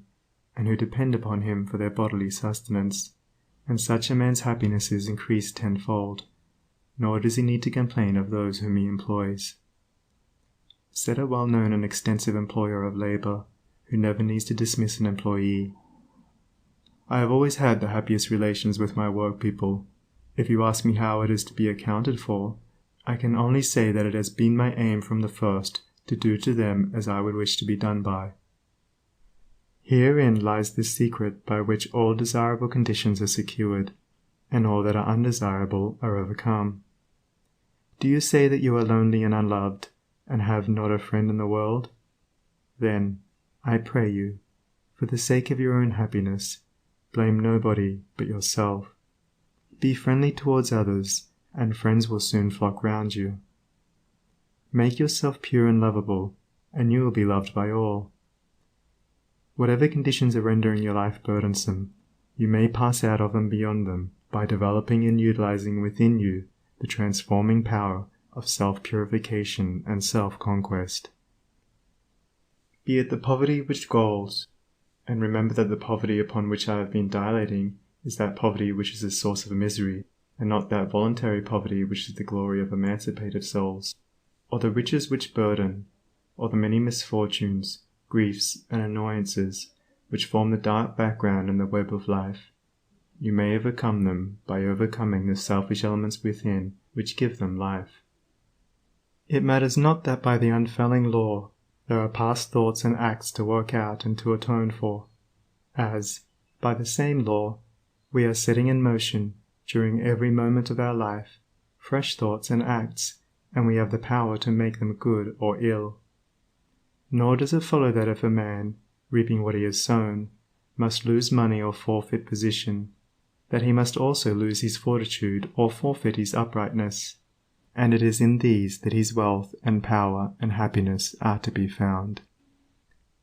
Speaker 1: and who depend upon him for their bodily sustenance, and such a man's happiness is increased tenfold, nor does he need to complain of those whom he employs. Said a well-known and extensive employer of labor, who never needs to dismiss an employee, I have always had the happiest relations with my work people. If you ask me how it is to be accounted for, I can only say that it has been my aim from the first to do to them as I would wish to be done by. Herein lies the secret by which all desirable conditions are secured, and all that are undesirable are overcome. Do you say that you are lonely and unloved, and have not a friend in the world? Then, I pray you, for the sake of your own happiness, blame nobody but yourself. Be friendly towards others, and friends will soon flock round you. Make yourself pure and lovable, and you will be loved by all. Whatever conditions are rendering your life burdensome, you may pass out of and beyond them by developing and utilizing within you the transforming power of self-purification and self-conquest. Be it the poverty which galls, and remember that the poverty upon which I have been dilating is that poverty which is the source of misery, and not that voluntary poverty which is the glory of emancipated souls, or the riches which burden, or the many misfortunes, griefs, and annoyances which form the dark background in the web of life. You may overcome them by overcoming the selfish elements within which give them life. It matters not that by the unfailing law there are past thoughts and acts to work out and to atone for, as, by the same law, we are setting in motion, during every moment of our life, fresh thoughts and acts, and we have the power to make them good or ill. Nor does it follow that if a man, reaping what he has sown, must lose money or forfeit position, that he must also lose his fortitude or forfeit his uprightness, and it is in these that his wealth and power and happiness are to be found.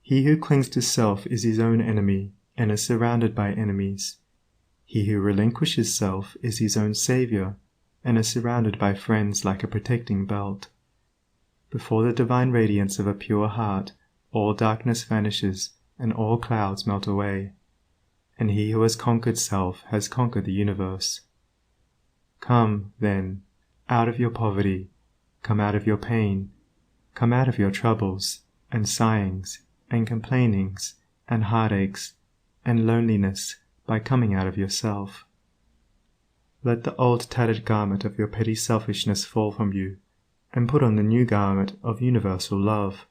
Speaker 1: He who clings to self is his own enemy and is surrounded by enemies. He who relinquishes self is his own saviour and is surrounded by friends like a protecting belt. Before the divine radiance of a pure heart, all darkness vanishes and all clouds melt away, and he who has conquered self has conquered the universe. Come, then, out of your poverty, come out of your pain, come out of your troubles, and sighings, and complainings and heartaches and loneliness by coming out of yourself. Let the old tattered garment of your petty selfishness fall from you, and put on the new garment of universal love.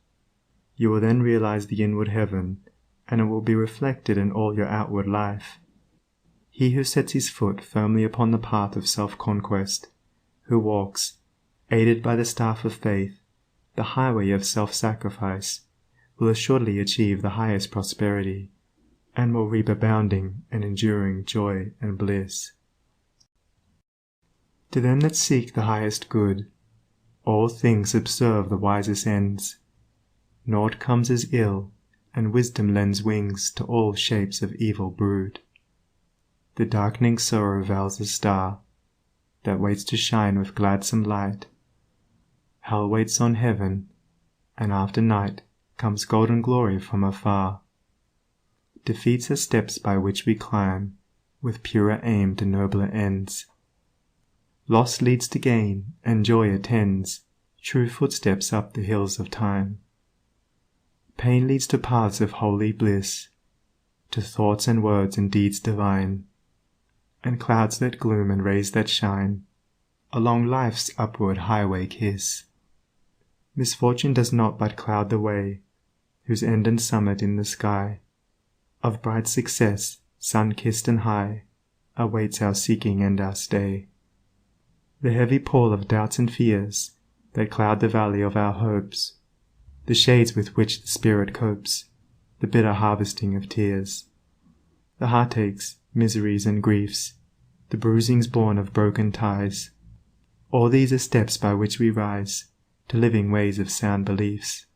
Speaker 1: You will then realize the inward heaven, and it will be reflected in all your outward life. He who sets his foot firmly upon the path of self-conquest, who walks, aided by the staff of faith, the highway of self-sacrifice, will assuredly achieve the highest prosperity, and will reap abounding and enduring joy and bliss. To them that seek the highest good, all things subserve the wisest ends. Naught comes as ill, and wisdom lends wings to all shapes of evil brood. The darkening sorrow veils a star, that waits to shine with gladsome light. Hell waits on heaven, and after night comes golden glory from afar. Defeats are steps by which we climb, with purer aim to nobler ends. Loss leads to gain, and joy attends true footsteps up the hills of time. Pain leads to paths of holy bliss, to thoughts and words and deeds divine, and clouds that gloom and rays that shine, along life's upward highway kiss. Misfortune does not but cloud the way, whose end and summit in the sky of bright success, sun-kissed and high, awaits our seeking and our stay. The heavy pall of doubts and fears that cloud the valley of our hopes, the shades with which the spirit copes, the bitter harvesting of tears, the heartaches, miseries and griefs, the bruisings born of broken ties, all these are steps by which we rise to living ways of sound beliefs.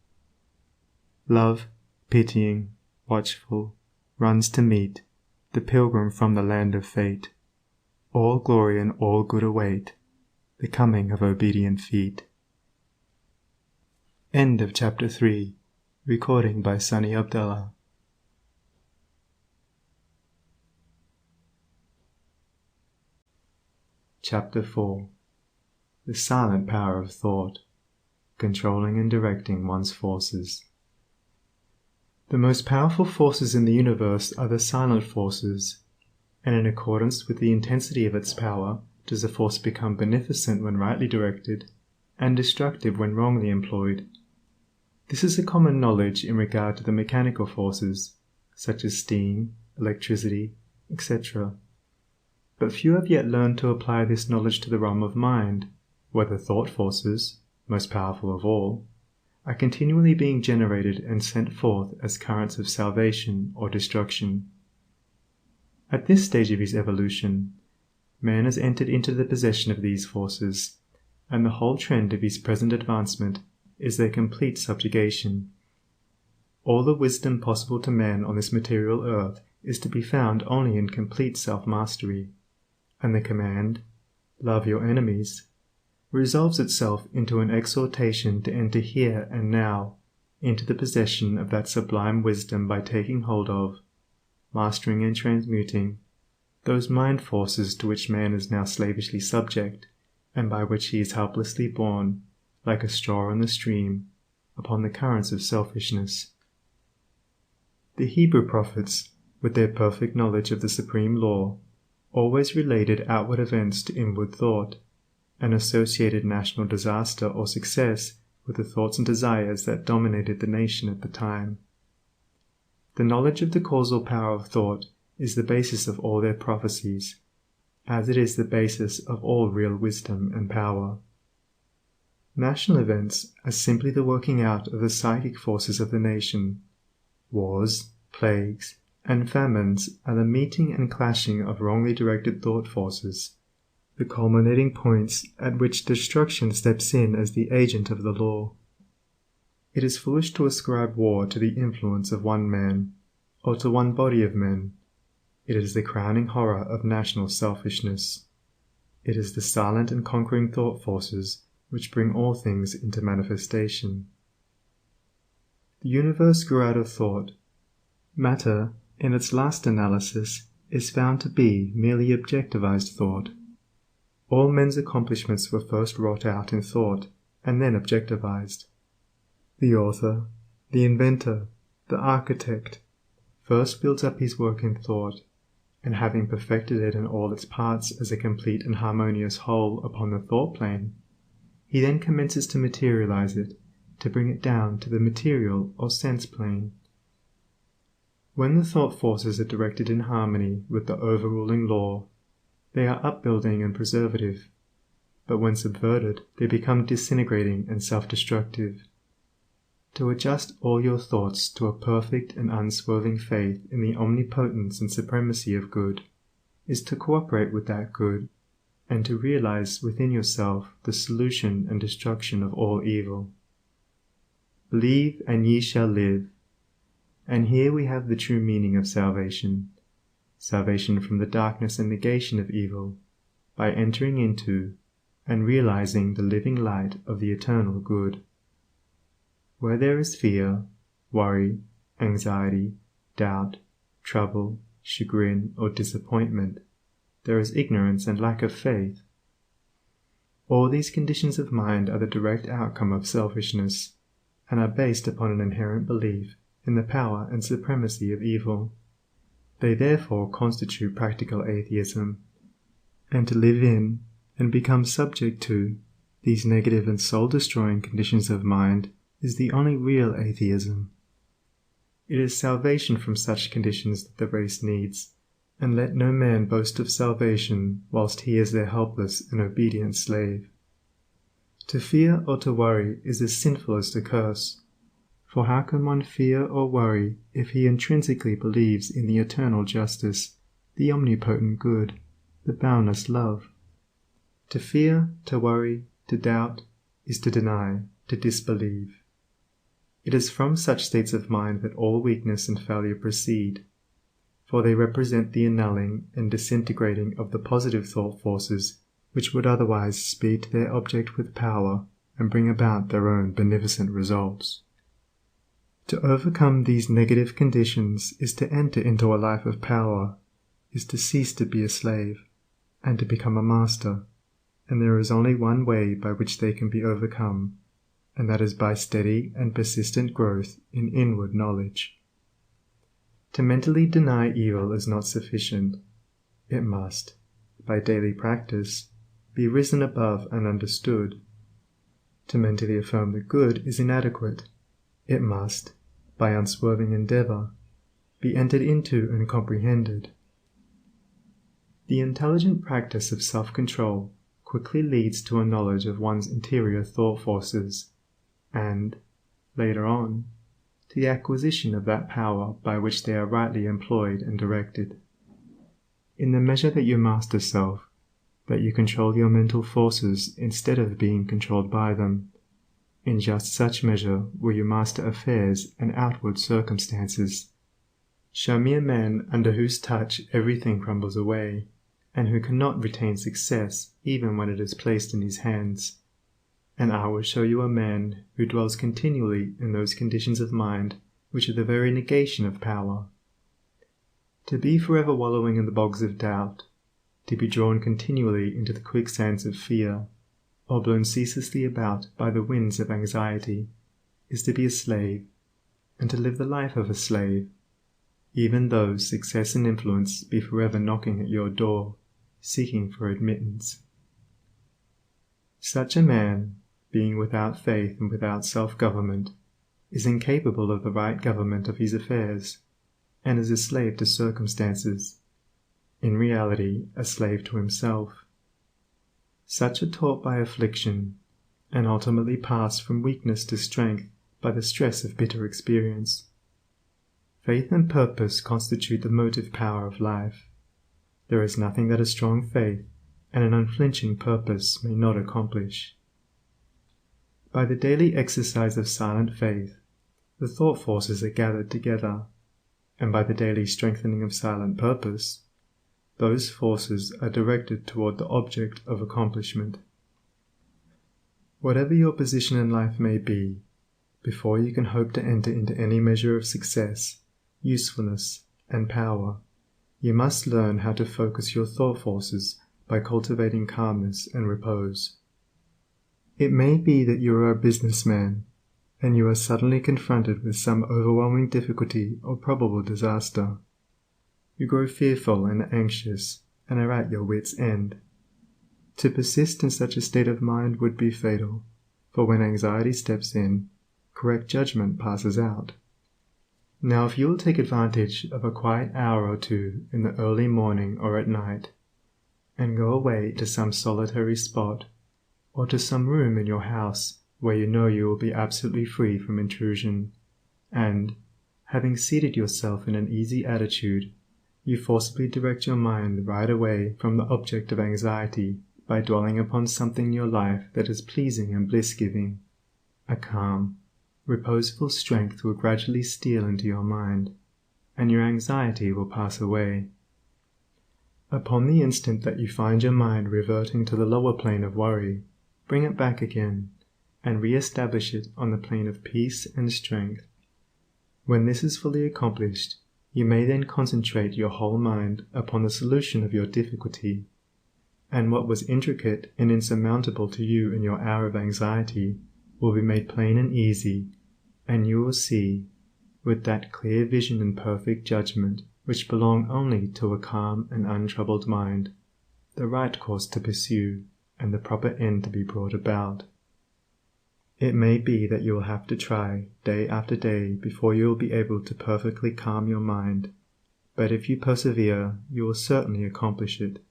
Speaker 1: Love, pitying, watchful, runs to meet the pilgrim from the land of fate. All glory and all good await the coming of obedient feet. End of Chapter 3. Recording by Sunny Abdullah. Chapter 4. The silent power of thought, controlling and directing one's forces. The most powerful forces in the universe are the silent forces, and in accordance with the intensity of its power does a force become beneficent when rightly directed, and destructive when wrongly employed. This is a common knowledge in regard to the mechanical forces, such as steam, electricity, etc. But few have yet learned to apply this knowledge to the realm of mind, where the thought forces, most powerful of all, are continually being generated and sent forth as currents of salvation or destruction. At this stage of his evolution, man has entered into the possession of these forces, and the whole trend of his present advancement is their complete subjugation. All the wisdom possible to man on this material earth is to be found only in complete self-mastery, and the command, "Love your enemies," resolves itself into an exhortation to enter here and now into the possession of that sublime wisdom by taking hold of, mastering and transmuting, those mind forces to which man is now slavishly subject, and by which he is helplessly borne, like a straw on the stream, upon the currents of selfishness. The Hebrew prophets, with their perfect knowledge of the supreme law, always related outward events to inward thought, and associated national disaster or success with the thoughts and desires that dominated the nation at the time. The knowledge of the causal power of thought is the basis of all their prophecies, as it is the basis of all real wisdom and power. National events are simply the working out of the psychic forces of the nation. Wars, plagues, and famines are the meeting and clashing of wrongly directed thought forces, the culminating points at which destruction steps in as the agent of the law. It is foolish to ascribe war to the influence of one man, or to one body of men. It is the crowning horror of national selfishness. It is the silent and conquering thought forces which bring all things into manifestation. The universe grew out of thought. Matter, in its last analysis, is found to be merely objectivized thought. All men's accomplishments were first wrought out in thought, and then objectivized. The author, the inventor, The architect first builds up his work in thought, and having perfected it in all its parts as a complete and harmonious whole upon the thought plane, he then commences to materialize it, to bring it down to the material or sense plane. When the thought forces are directed in harmony with the overruling law, they are upbuilding and preservative, but when subverted, they become disintegrating and self-destructive. To adjust all your thoughts to a perfect and unswerving faith in the omnipotence and supremacy of good is to cooperate with that good, and to realize within yourself the solution and destruction of all evil. Believe and ye shall live. And here we have the true meaning of salvation from the darkness and negation of evil, by entering into and realizing the living light of the eternal good. Where there is fear, worry, anxiety, doubt, trouble, chagrin, or disappointment, there is ignorance and lack of faith. All these conditions of mind are the direct outcome of selfishness, and are based upon an inherent belief in the power and supremacy of evil. They therefore constitute practical atheism, and to live in, and become subject to, these negative and soul-destroying conditions of mind is the only real atheism. It is salvation from such conditions that the race needs, and let no man boast of salvation whilst he is their helpless and obedient slave. To fear or to worry is as sinful as to curse, for how can one fear or worry if he intrinsically believes in the eternal justice, the omnipotent good, the boundless love? To fear, to worry, to doubt, is to deny, to disbelieve. It is from such states of mind that all weakness and failure proceed, for they represent the annulling and disintegrating of the positive thought forces which would otherwise speed to their object with power and bring about their own beneficent results. To overcome these negative conditions is to enter into a life of power, is to cease to be a slave, and to become a master, and there is only one way by which they can be overcome, and that is by steady and persistent growth in inward knowledge. To mentally deny evil is not sufficient. It must, by daily practice, be risen above and understood. To mentally affirm the good is inadequate. It must, by unswerving endeavor, be entered into and comprehended. The intelligent practice of self-control quickly leads to a knowledge of one's interior thought forces, and, later on, to the acquisition of that power by which they are rightly employed and directed. In the measure that you master self, that you control your mental forces instead of being controlled by them, in just such measure will you master affairs and outward circumstances. Show me a man under whose touch everything crumbles away, and who cannot retain success even when it is placed in his hands, and I will show you a man who dwells continually in those conditions of mind which are the very negation of power. To be forever wallowing in the bogs of doubt, to be drawn continually into the quicksands of fear, or blown ceaselessly about by the winds of anxiety, is to be a slave, and to live the life of a slave, even though success and influence be forever knocking at your door, seeking for admittance. Such a man, being without faith and without self-government, is incapable of the right government of his affairs, and is a slave to circumstances, in reality a slave to himself. Such are taught by affliction, and ultimately pass from weakness to strength by the stress of bitter experience. Faith and purpose constitute the motive power of life. There is nothing that a strong faith and an unflinching purpose may not accomplish. By the daily exercise of silent faith, the thought forces are gathered together, and by the daily strengthening of silent purpose, those forces are directed toward the object of accomplishment. Whatever your position in life may be, before you can hope to enter into any measure of success, usefulness, and power, you must learn how to focus your thought forces by cultivating calmness and repose. It may be that you are a businessman, and you are suddenly confronted with some overwhelming difficulty or probable disaster. You grow fearful and anxious, and are at your wits' end. To persist in such a state of mind would be fatal, for when anxiety steps in, correct judgment passes out. Now if you will take advantage of a quiet hour or two in the early morning or at night, and go away to some solitary spot, or to some room in your house where you know you will be absolutely free from intrusion, and, having seated yourself in an easy attitude, you forcibly direct your mind right away from the object of anxiety by dwelling upon something in your life that is pleasing and bliss-giving, a calm, reposeful strength will gradually steal into your mind, and your anxiety will pass away. Upon the instant that you find your mind reverting to the lower plane of worry, bring it back again, and re-establish it on the plane of peace and strength. When this is fully accomplished, you may then concentrate your whole mind upon the solution of your difficulty, and what was intricate and insurmountable to you in your hour of anxiety will be made plain and easy, and you will see, with that clear vision and perfect judgment which belong only to a calm and untroubled mind, the right course to pursue and the proper end to be brought about. It may be that you will have to try day after day before you will be able to perfectly calm your mind, but if you persevere you will certainly accomplish it,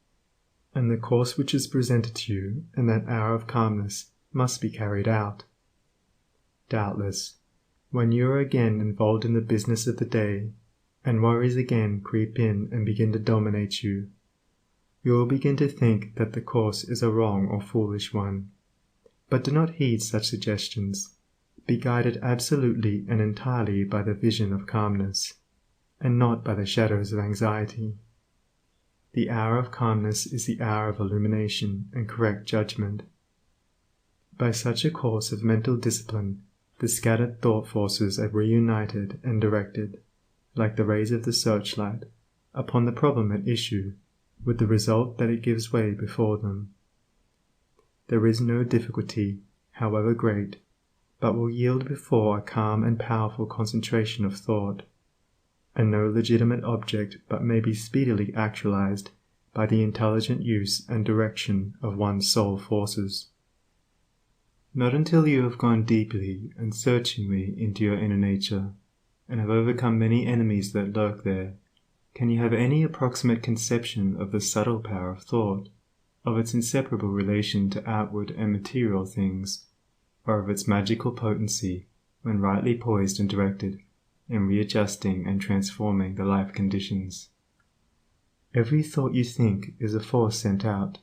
Speaker 1: and the course which is presented to you in that hour of calmness must be carried out. Doubtless, when you are again involved in the business of the day, and worries again creep in and begin to dominate you, you will begin to think that the course is a wrong or foolish one. But do not heed such suggestions. Be guided absolutely and entirely by the vision of calmness, and not by the shadows of anxiety. The hour of calmness is the hour of illumination and correct judgment. By such a course of mental discipline, the scattered thought forces are reunited and directed, like the rays of the searchlight, upon the problem at issue, with the result that it gives way before them. There is no difficulty, however great, but will yield before a calm and powerful concentration of thought, and no legitimate object but may be speedily actualized by the intelligent use and direction of one's soul forces. Not until you have gone deeply and searchingly into your inner nature, and have overcome many enemies that lurk there, can you have any approximate conception of the subtle power of thought, of its inseparable relation to outward and material things, or of its magical potency when rightly poised and directed in readjusting and transforming the life conditions. Every thought you think is a force sent out,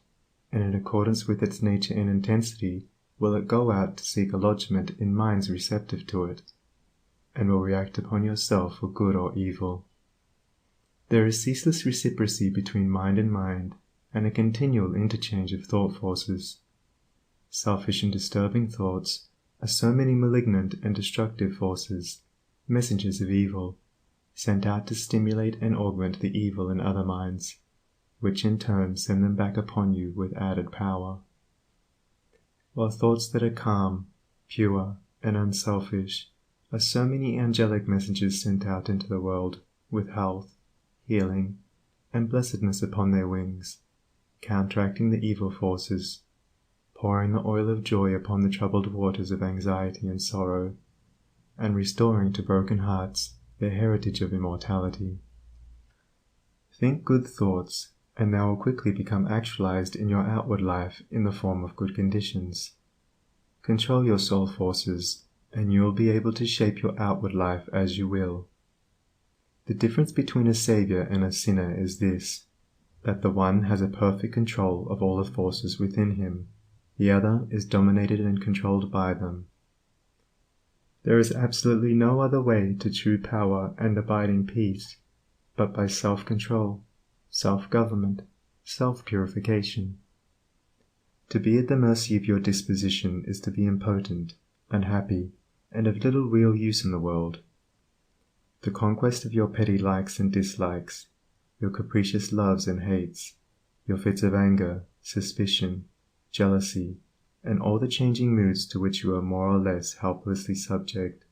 Speaker 1: and in accordance with its nature and intensity will it go out to seek a lodgment in minds receptive to it, and will react upon yourself for good or evil. There is ceaseless reciprocity between mind, and a continual interchange of thought forces. Selfish and disturbing thoughts are so many malignant and destructive forces, messengers of evil, sent out to stimulate and augment the evil in other minds, which in turn send them back upon you with added power. While thoughts that are calm, pure, and unselfish are so many angelic messengers sent out into the world with health, healing, and blessedness upon their wings, counteracting the evil forces, pouring the oil of joy upon the troubled waters of anxiety and sorrow, and restoring to broken hearts their heritage of immortality. Think good thoughts, and they will quickly become actualized in your outward life in the form of good conditions. Control your soul forces, and you will be able to shape your outward life as you will. The difference between a savior and a sinner is this, that the one has a perfect control of all the forces within him, the other is dominated and controlled by them. There is absolutely no other way to true power and abiding peace, but by self-control, self-government, self-purification. To be at the mercy of your disposition is to be impotent, unhappy, and of little real use in the world. The conquest of your petty likes and dislikes, your capricious loves and hates, your fits of anger, suspicion, jealousy, and all the changing moods to which you are more or less helplessly subject.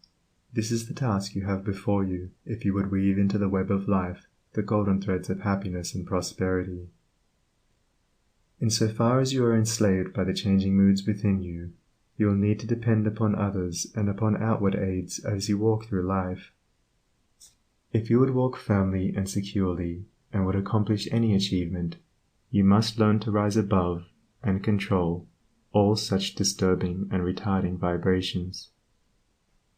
Speaker 1: This is the task you have before you if you would weave into the web of life the golden threads of happiness and prosperity. In so far as you are enslaved by the changing moods within you, you will need to depend upon others and upon outward aids as you walk through life. If you would walk firmly and securely and would accomplish any achievement, you must learn to rise above and control all such disturbing and retarding vibrations.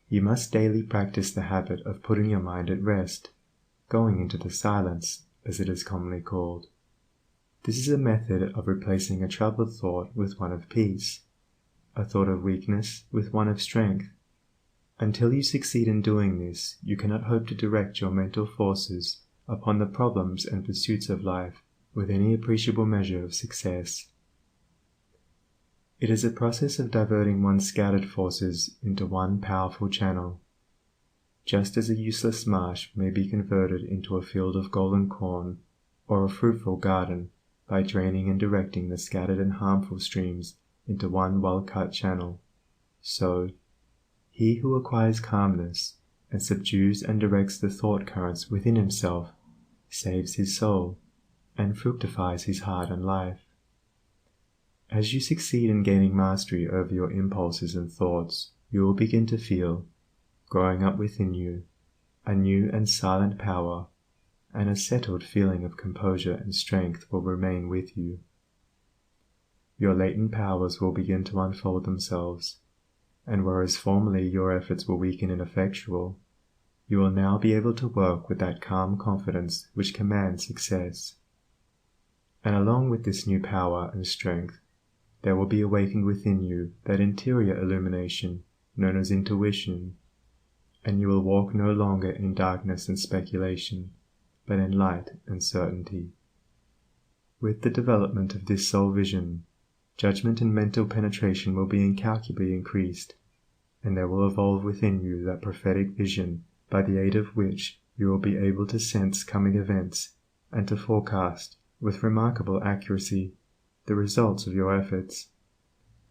Speaker 1: You must daily practice the habit of putting your mind at rest, going into the silence, as it is commonly called. This is a method of replacing a troubled thought with one of peace, a thought of weakness with one of strength. Until you succeed in doing this, you cannot hope to direct your mental forces upon the problems and pursuits of life with any appreciable measure of success. It is a process of diverting one's scattered forces into one powerful channel. Just as a useless marsh may be converted into a field of golden corn, or a fruitful garden, by draining and directing the scattered and harmful streams into one well-cut channel, so he who acquires calmness and subdues and directs the thought currents within himself saves his soul and fructifies his heart and life. As you succeed in gaining mastery over your impulses and thoughts, you will begin to feel, growing up within you, a new and silent power, and a settled feeling of composure and strength will remain with you. Your latent powers will begin to unfold themselves, and whereas formerly your efforts were weak and ineffectual, you will now be able to work with that calm confidence which commands success. And along with this new power and strength, there will be awakened within you that interior illumination known as intuition, and you will walk no longer in darkness and speculation, but in light and certainty. With the development of this soul vision, judgment and mental penetration will be incalculably increased, and there will evolve within you that prophetic vision by the aid of which you will be able to sense coming events and to forecast, with remarkable accuracy, the results of your efforts.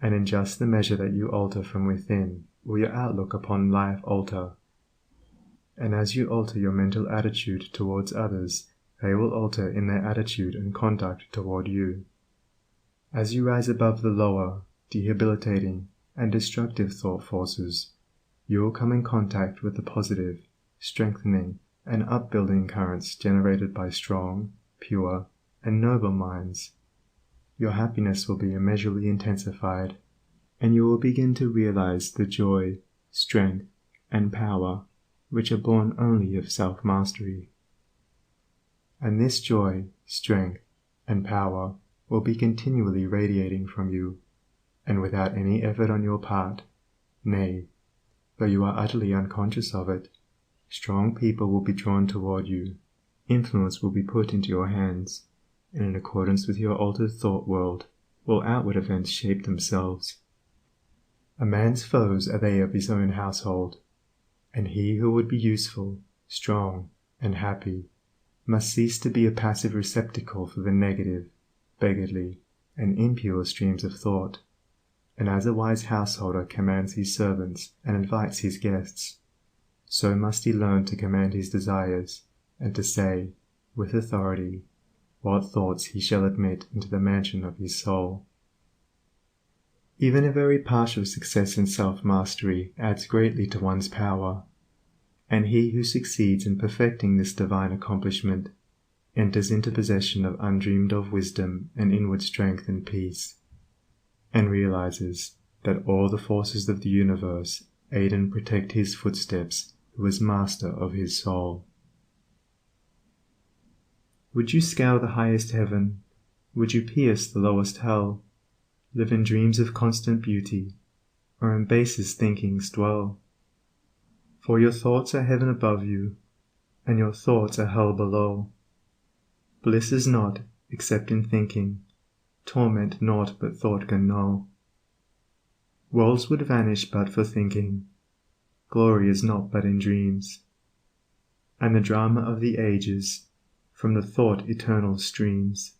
Speaker 1: And in just the measure that you alter from within will your outlook upon life alter. And as you alter your mental attitude towards others, they will alter in their attitude and conduct toward you. As you rise above the lower, debilitating, and destructive thought forces, you will come in contact with the positive, strengthening, and upbuilding currents generated by strong, pure, and noble minds. Your happiness will be immeasurably intensified, and you will begin to realize the joy, strength, and power which are born only of self-mastery. And this joy, strength, and power will be continually radiating from you, and without any effort on your part, nay, though you are utterly unconscious of it, strong people will be drawn toward you, influence will be put into your hands, and in accordance with your altered thought world will outward events shape themselves. A man's foes are they of his own household, and he who would be useful, strong, and happy must cease to be a passive receptacle for the negative, beggarly, and impure streams of thought, and as a wise householder commands his servants and invites his guests, so must he learn to command his desires, and to say, with authority, what thoughts he shall admit into the mansion of his soul. Even a very partial success in self-mastery adds greatly to one's power, and he who succeeds in perfecting this divine accomplishment enters into possession of undreamed-of wisdom and inward strength and peace, and realizes that all the forces of the universe aid and protect his footsteps who is master of his soul. Would you scale the highest heaven? Would you pierce the lowest hell? Live in dreams of constant beauty, or in basest thinkings dwell? For your thoughts are heaven above you, and your thoughts are hell below. Bliss is not, except in thinking, torment naught but thought can know. Worlds would vanish but for thinking, glory is not but in dreams, and the drama of the ages from the thought eternal streams.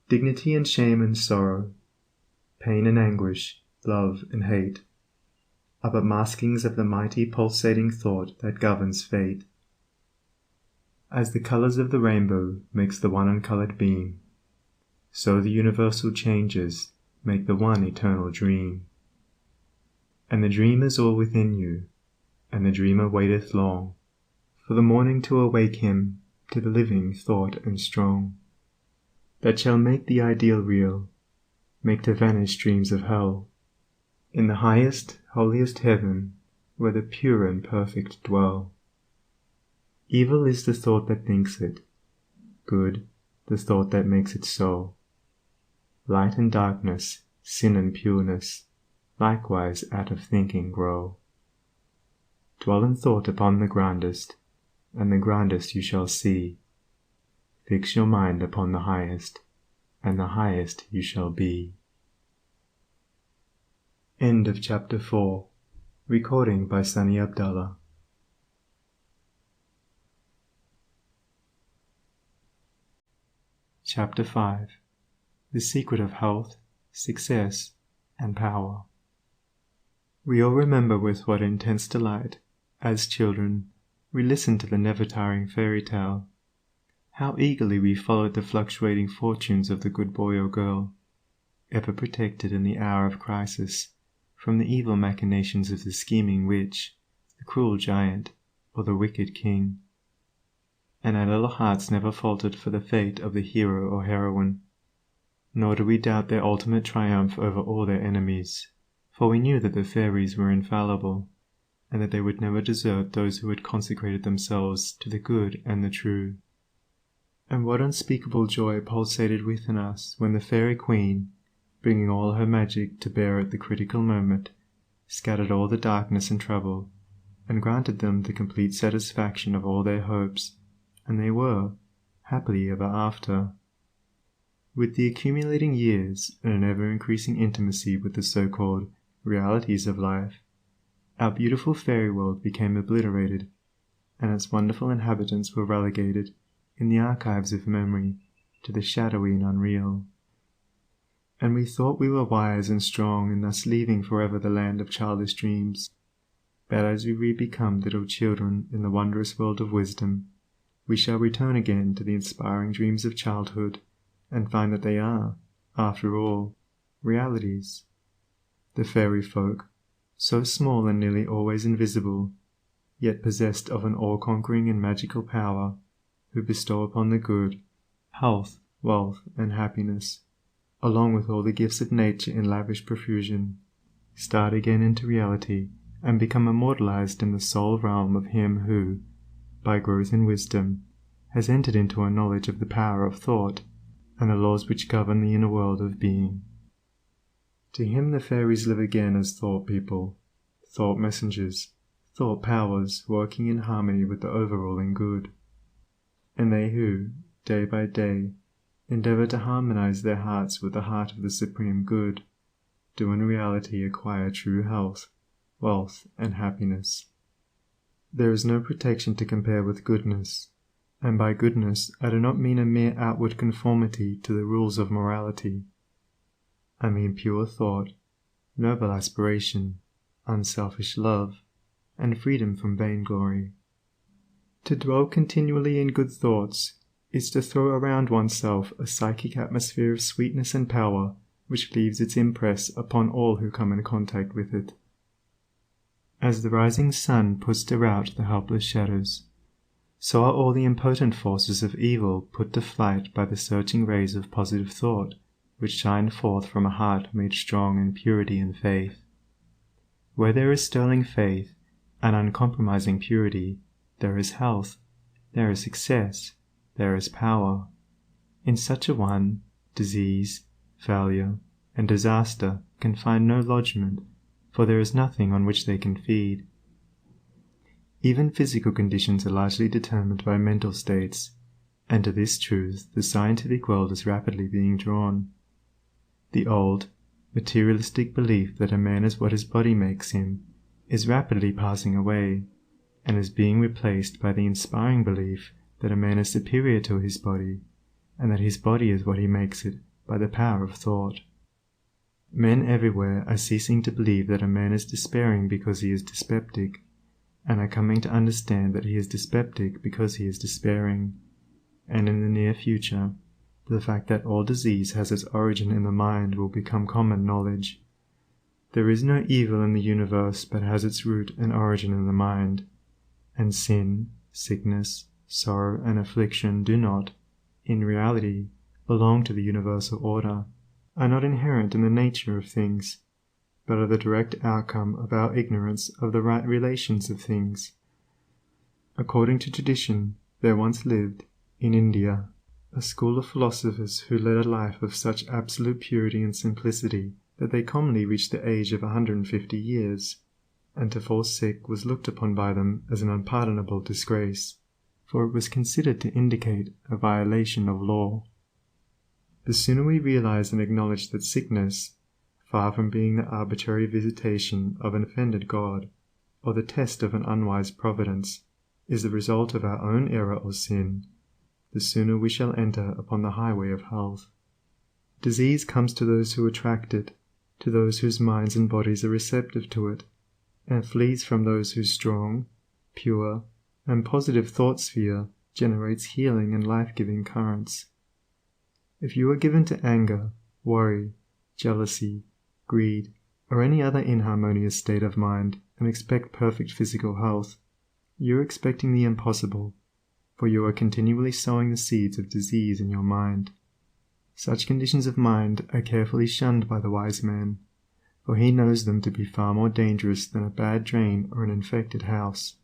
Speaker 1: Dignity and shame and sorrow, Pain and anguish, love and hate, are but maskings of the mighty pulsating thought that governs fate. As the colors of the rainbow makes the one uncolored beam, so the universal changes make the one eternal dream. And the dream is all within you, and the dreamer waiteth long for the morning to awake him to the living thought and strong, that shall make the ideal real, make to vanish dreams of hell, in the highest, holiest heaven, where the pure and perfect dwell. Evil is the thought that thinks it, good the thought that makes it so. Light and darkness, sin and pureness, likewise out of thinking grow. Dwell in thought upon the grandest, and the grandest you shall see. Fix your mind upon the highest, and the highest you shall be. End of Chapter 4. Recording by Sunny Abdullah. Chapter 5. The Secret of Health, Success, and Power. We all remember with what intense delight, as children, we listened to the never-tiring fairy tale. How eagerly we followed the fluctuating fortunes of the good boy or girl, ever protected in the hour of crisis from the evil machinations of the scheming witch, the cruel giant, or the wicked king. And our little hearts never faltered for the fate of the hero or heroine, nor do we doubt their ultimate triumph over all their enemies, for we knew that the fairies were infallible, and that they would never desert those who had consecrated themselves to the good and the true. And what unspeakable joy pulsated within us when the fairy queen, bringing all her magic to bear at the critical moment, scattered all the darkness and trouble, and granted them the complete satisfaction of all their hopes, and they were, happily ever after. With the accumulating years and an ever-increasing intimacy with the so-called realities of life, our beautiful fairy world became obliterated, and its wonderful inhabitants were relegated, in the archives of memory, to the shadowy and unreal. And we thought we were wise and strong in thus leaving forever the land of childish dreams. But as we re-become little children in the wondrous world of wisdom, we shall return again to the inspiring dreams of childhood, and find that they are, after all, realities. The fairy folk, so small and nearly always invisible, yet possessed of an all-conquering and magical power, who bestow upon the good health, wealth, and happiness, along with all the gifts of nature in lavish profusion, start again into reality and become immortalized in the soul realm of him who, by growth in wisdom, has entered into a knowledge of the power of thought and the laws which govern the inner world of being. To him the fairies live again as thought people, thought messengers, thought powers working in harmony with the overruling good. And they who, day by day, endeavor to harmonize their hearts with the heart of the supreme good, do in reality acquire true health, wealth, and happiness. There is no protection to compare with goodness, and by goodness I do not mean a mere outward conformity to the rules of morality. I mean pure thought, noble aspiration, unselfish love, and freedom from vainglory. To dwell continually in good thoughts is to throw around oneself a psychic atmosphere of sweetness and power which leaves its impress upon all who come in contact with it. As the rising sun puts to rout the helpless shadows, so are all the impotent forces of evil put to flight by the searching rays of positive thought which shine forth from a heart made strong in purity and faith. Where there is sterling faith and uncompromising purity, there is health, there is success, there is power. In such a one, disease, failure, and disaster can find no lodgment, for there is nothing on which they can feed. Even physical conditions are largely determined by mental states, and to this truth the scientific world is rapidly being drawn. The old, materialistic belief that a man is what his body makes him is rapidly passing away, and is being replaced by the inspiring belief that a man is superior to his body, and that his body is what he makes it by the power of thought. Men everywhere are ceasing to believe that a man is despairing because he is dyspeptic, and are coming to understand that he is dyspeptic because he is despairing. And in the near future, the fact that all disease has its origin in the mind will become common knowledge. There is no evil in the universe but has its root and origin in the mind, and sin, sickness, sorrow, and affliction do not, in reality, belong to the universal order, are not inherent in the nature of things, but are the direct outcome of our ignorance of the right relations of things. According to tradition, there once lived, in India, a school of philosophers who led a life of such absolute purity and simplicity that they commonly reached the age of 150 years, and to fall sick was looked upon by them as an unpardonable disgrace, for it was considered to indicate a violation of law. The sooner we realize and acknowledge that sickness, far from being the arbitrary visitation of an offended God, or the test of an unwise providence, is the result of our own error or sin, the sooner we shall enter upon the highway of health. Disease comes to those who attract it, to those whose minds and bodies are receptive to it, and flees from those whose strong, pure, and positive thought sphere generates healing and life-giving currents. If you are given to anger, worry, jealousy, greed, or any other inharmonious state of mind and expect perfect physical health, you are expecting the impossible, for you are continually sowing the seeds of disease in your mind. Such conditions of mind are carefully shunned by the wise man, for he knows them to be far more dangerous than a bad drain or an infected house.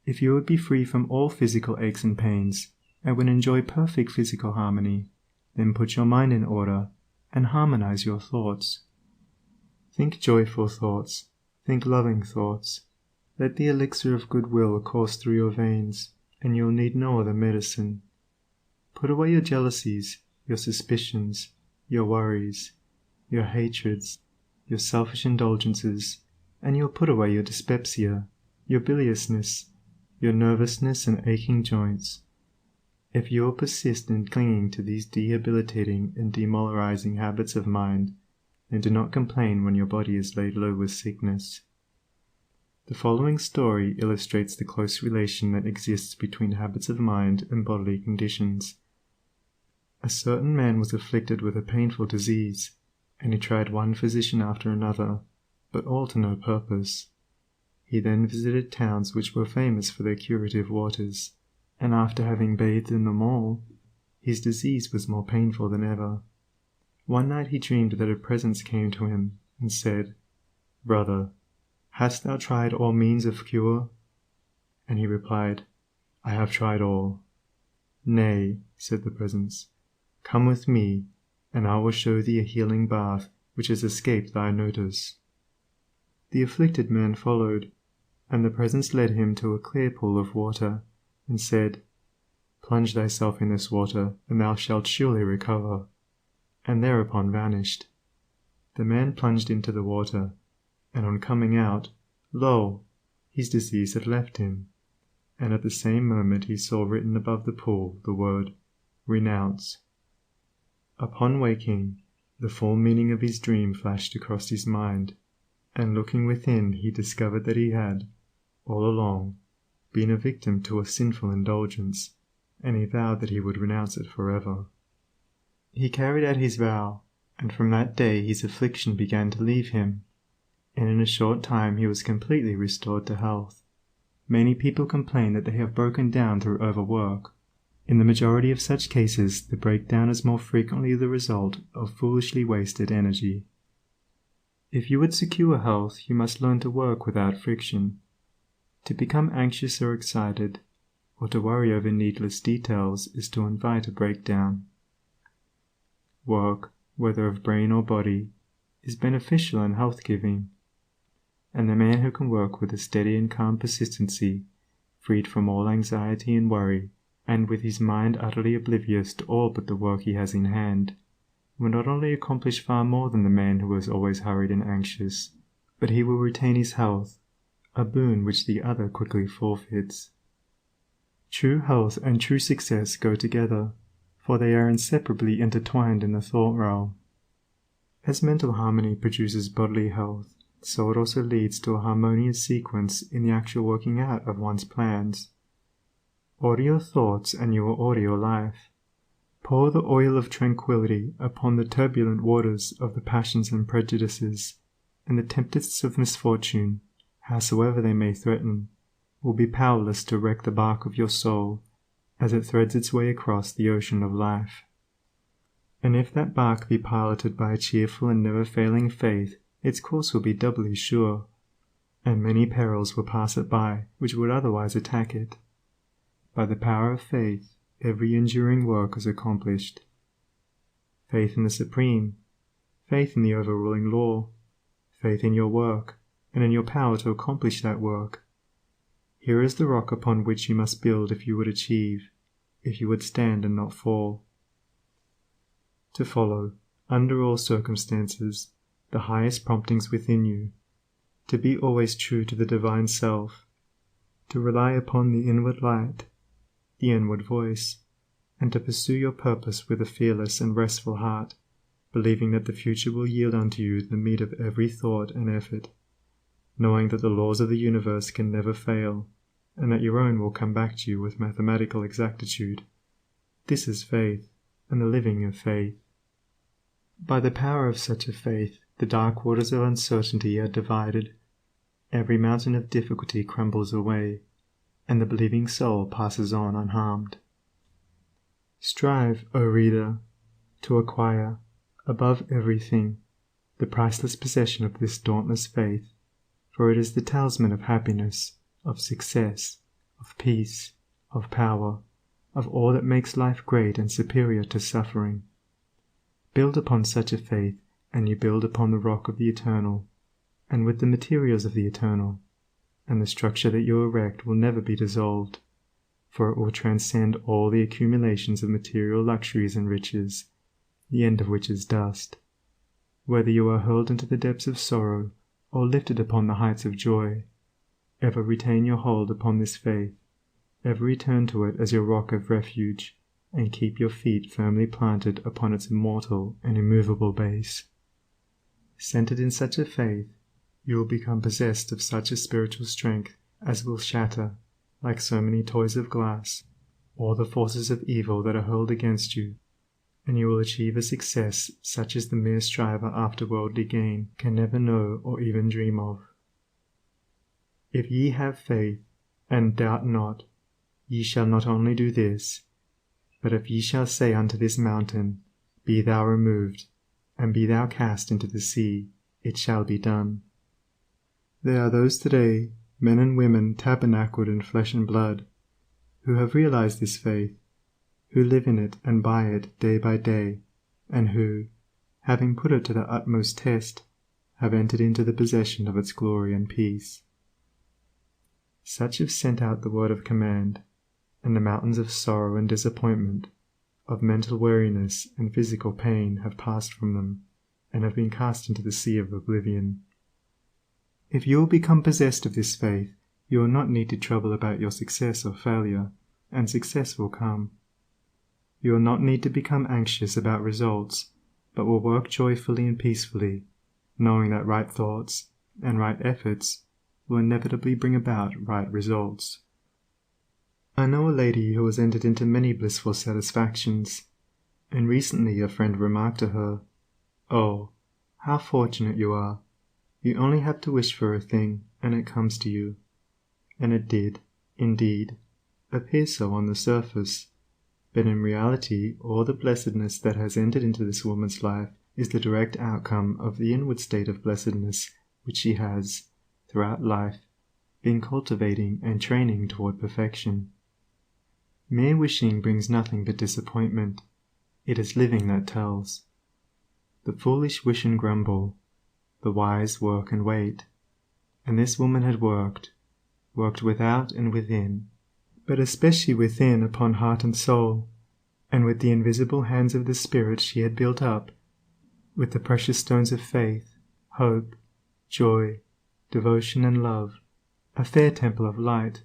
Speaker 1: If you would be free from all physical aches and pains, and would enjoy perfect physical harmony, then put your mind in order, and harmonize your thoughts. Think joyful thoughts, think loving thoughts. Let the elixir of goodwill course through your veins, and you'll need no other medicine. Put away your jealousies, your suspicions, your worries, your hatreds, your selfish indulgences, and you'll put away your dyspepsia, your biliousness, your nervousness and aching joints. If you will persist in clinging to these debilitating and demoralizing habits of mind, then do not complain when your body is laid low with sickness. The following story illustrates the close relation that exists between habits of mind and bodily conditions. A certain man was afflicted with a painful disease, and he tried one physician after another, but all to no purpose. He then visited towns which were famous for their curative waters, and after having bathed in them all, his disease was more painful than ever. One night he dreamed that a presence came to him, and said, "Brother, hast thou tried all means of cure?" And he replied, "I have tried all." "Nay," said the presence, "come with me, and I will show thee a healing bath which has escaped thy notice." The afflicted man followed, and the presence led him to a clear pool of water, and said, "Plunge thyself in this water, and thou shalt surely recover," and thereupon vanished. The man plunged into the water, and on coming out, lo! his disease had left him, and at the same moment he saw written above the pool the word, "Renounce." Upon waking, the full meaning of his dream flashed across his mind, and looking within he discovered that he had, all along, been a victim to a sinful indulgence, and he vowed that he would renounce it forever. He carried out his vow, and from that day his affliction began to leave him, and in a short time he was completely restored to health. Many people complain that they have broken down through overwork. In the majority of such cases, the breakdown is more frequently the result of foolishly wasted energy. If you would secure health, you must learn to work without friction. To become anxious or excited, or to worry over needless details, is to invite a breakdown. Work, whether of brain or body, is beneficial and health-giving, and the man who can work with a steady and calm persistency, freed from all anxiety and worry, and with his mind utterly oblivious to all but the work he has in hand, will not only accomplish far more than the man who is always hurried and anxious, but he will retain his health, a boon which the other quickly forfeits. True health and true success go together, for they are inseparably intertwined in the thought realm. As mental harmony produces bodily health, so it also leads to a harmonious sequence in the actual working out of one's plans. Order your thoughts and you will order your life. Pour the oil of tranquility upon the turbulent waters of the passions and prejudices, and the tempests of misfortune, howsoever they may threaten, will be powerless to wreck the bark of your soul as it threads its way across the ocean of life. And if that bark be piloted by a cheerful and never-failing faith, its course will be doubly sure, and many perils will pass it by which would otherwise attack it. By the power of faith, every enduring work is accomplished. Faith in the Supreme, faith in the overruling law, faith in your work, and in your power to accomplish that work. Here is the rock upon which you must build if you would achieve, if you would stand and not fall. To follow, under all circumstances, the highest promptings within you, to be always true to the divine self, to rely upon the inward light, the inward voice, and to pursue your purpose with a fearless and restful heart, believing that the future will yield unto you the meed of every thought and effort, knowing that the laws of the universe can never fail, and that your own will come back to you with mathematical exactitude. This is faith, and the living of faith. By the power of such a faith, the dark waters of uncertainty are divided, every mountain of difficulty crumbles away, and the believing soul passes on unharmed. Strive, O reader, to acquire, above everything, the priceless possession of this dauntless faith, for it is the talisman of happiness, of success, of peace, of power, of all that makes life great and superior to suffering. Build upon such a faith, and you build upon the rock of the eternal, and with the materials of the eternal, and the structure that you erect will never be dissolved, for it will transcend all the accumulations of material luxuries and riches, the end of which is dust. Whether you are hurled into the depths of sorrow, or lifted upon the heights of joy, ever retain your hold upon this faith, ever return to it as your rock of refuge, and keep your feet firmly planted upon its immortal and immovable base. Centered in such a faith, you will become possessed of such a spiritual strength as will shatter, like so many toys of glass, all the forces of evil that are hurled against you, and you will achieve a success such as the mere striver after worldly gain can never know or even dream of. If ye have faith, and doubt not, ye shall not only do this, but if ye shall say unto this mountain, Be thou removed, and be thou cast into the sea, it shall be done. There are those today, men and women tabernacled in flesh and blood, who have realized this faith, who live in it and by it day by day, and who, having put it to the utmost test, have entered into the possession of its glory and peace. Such have sent out the word of command, and the mountains of sorrow and disappointment, of mental weariness and physical pain have passed from them, and have been cast into the sea of oblivion. If you will become possessed of this faith, you will not need to trouble about your success or failure, and success will come. You will not need to become anxious about results, but will work joyfully and peacefully, knowing that right thoughts and right efforts will inevitably bring about right results. I know a lady who has entered into many blissful satisfactions, and recently a friend remarked to her, "Oh, how fortunate you are! You only have to wish for a thing, and it comes to you." And it did, indeed, appear so on the surface, but in reality all the blessedness that has entered into this woman's life is the direct outcome of the inward state of blessedness which she has, throughout life, been cultivating and training toward perfection. Mere wishing brings nothing but disappointment. It is living that tells. The foolish wish and grumble, the wise work and wait. And this woman had worked without and within, but especially within upon heart and soul, and with the invisible hands of the Spirit she had built up, with the precious stones of faith, hope, joy, devotion and love, a fair temple of light,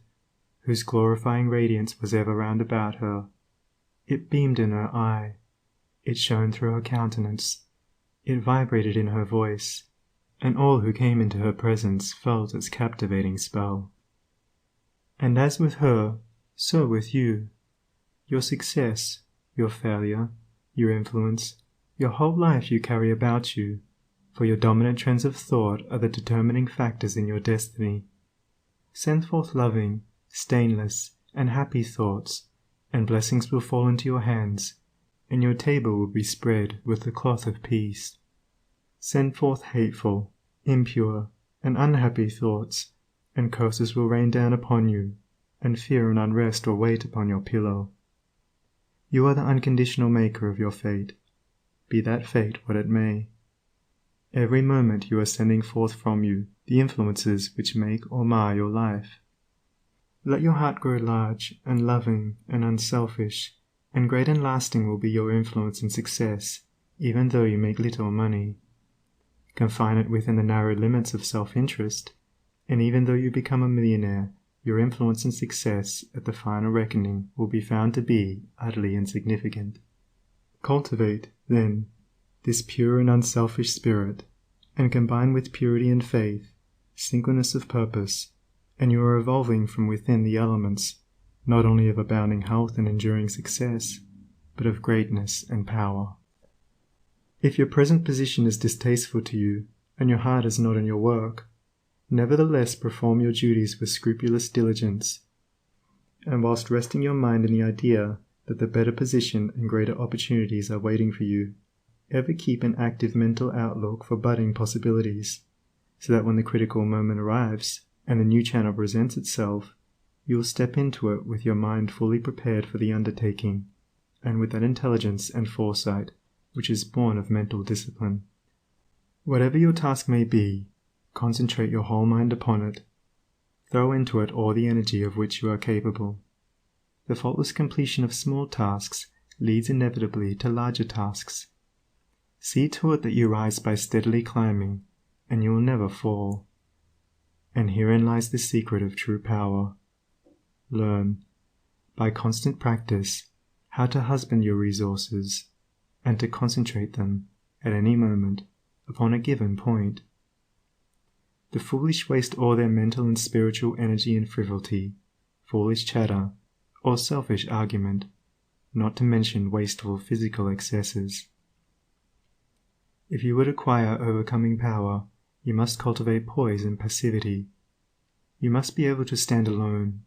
Speaker 1: whose glorifying radiance was ever round about her. It beamed in her eye, it shone through her countenance, It vibrated in her voice, and all who came into her presence felt its captivating spell. And as with her, so with you. Your success, your failure, your influence, your whole life you carry about you, for your dominant trends of thought are the determining factors in your destiny. Send forth loving, stainless, and happy thoughts, and blessings will fall into your hands, and your table will be spread with the cloth of peace. Send forth hateful, impure, and unhappy thoughts, and curses will rain down upon you, and fear and unrest will wait upon your pillow. You are the unconditional maker of your fate, be that fate what it may. Every moment you are sending forth from you the influences which make or mar your life. Let your heart grow large and loving and unselfish, and great and lasting will be your influence and success, even though you make little money. Confine it within the narrow limits of self-interest, and even though you become a millionaire, your influence and success at the final reckoning will be found to be utterly insignificant. Cultivate, then, this pure and unselfish spirit, and combine with purity and faith, singleness of purpose, and you are evolving from within the elements, not only of abounding health and enduring success, but of greatness and power. If your present position is distasteful to you, and your heart is not in your work, nevertheless perform your duties with scrupulous diligence, and whilst resting your mind in the idea that the better position and greater opportunities are waiting for you, ever keep an active mental outlook for budding possibilities, so that when the critical moment arrives and the new channel presents itself, you will step into it with your mind fully prepared for the undertaking, and with that intelligence and foresight which is born of mental discipline. Whatever your task may be, concentrate your whole mind upon it. Throw into it all the energy of which you are capable. The faultless completion of small tasks leads inevitably to larger tasks. See to it that you rise by steadily climbing, and you will never fall. And herein lies the secret of true power. Learn, by constant practice, how to husband your resources, and to concentrate them, at any moment, upon a given point. The foolish waste all their mental and spiritual energy in frivolity, foolish chatter, or selfish argument, not to mention wasteful physical excesses. If you would acquire overcoming power, you must cultivate poise and passivity. You must be able to stand alone.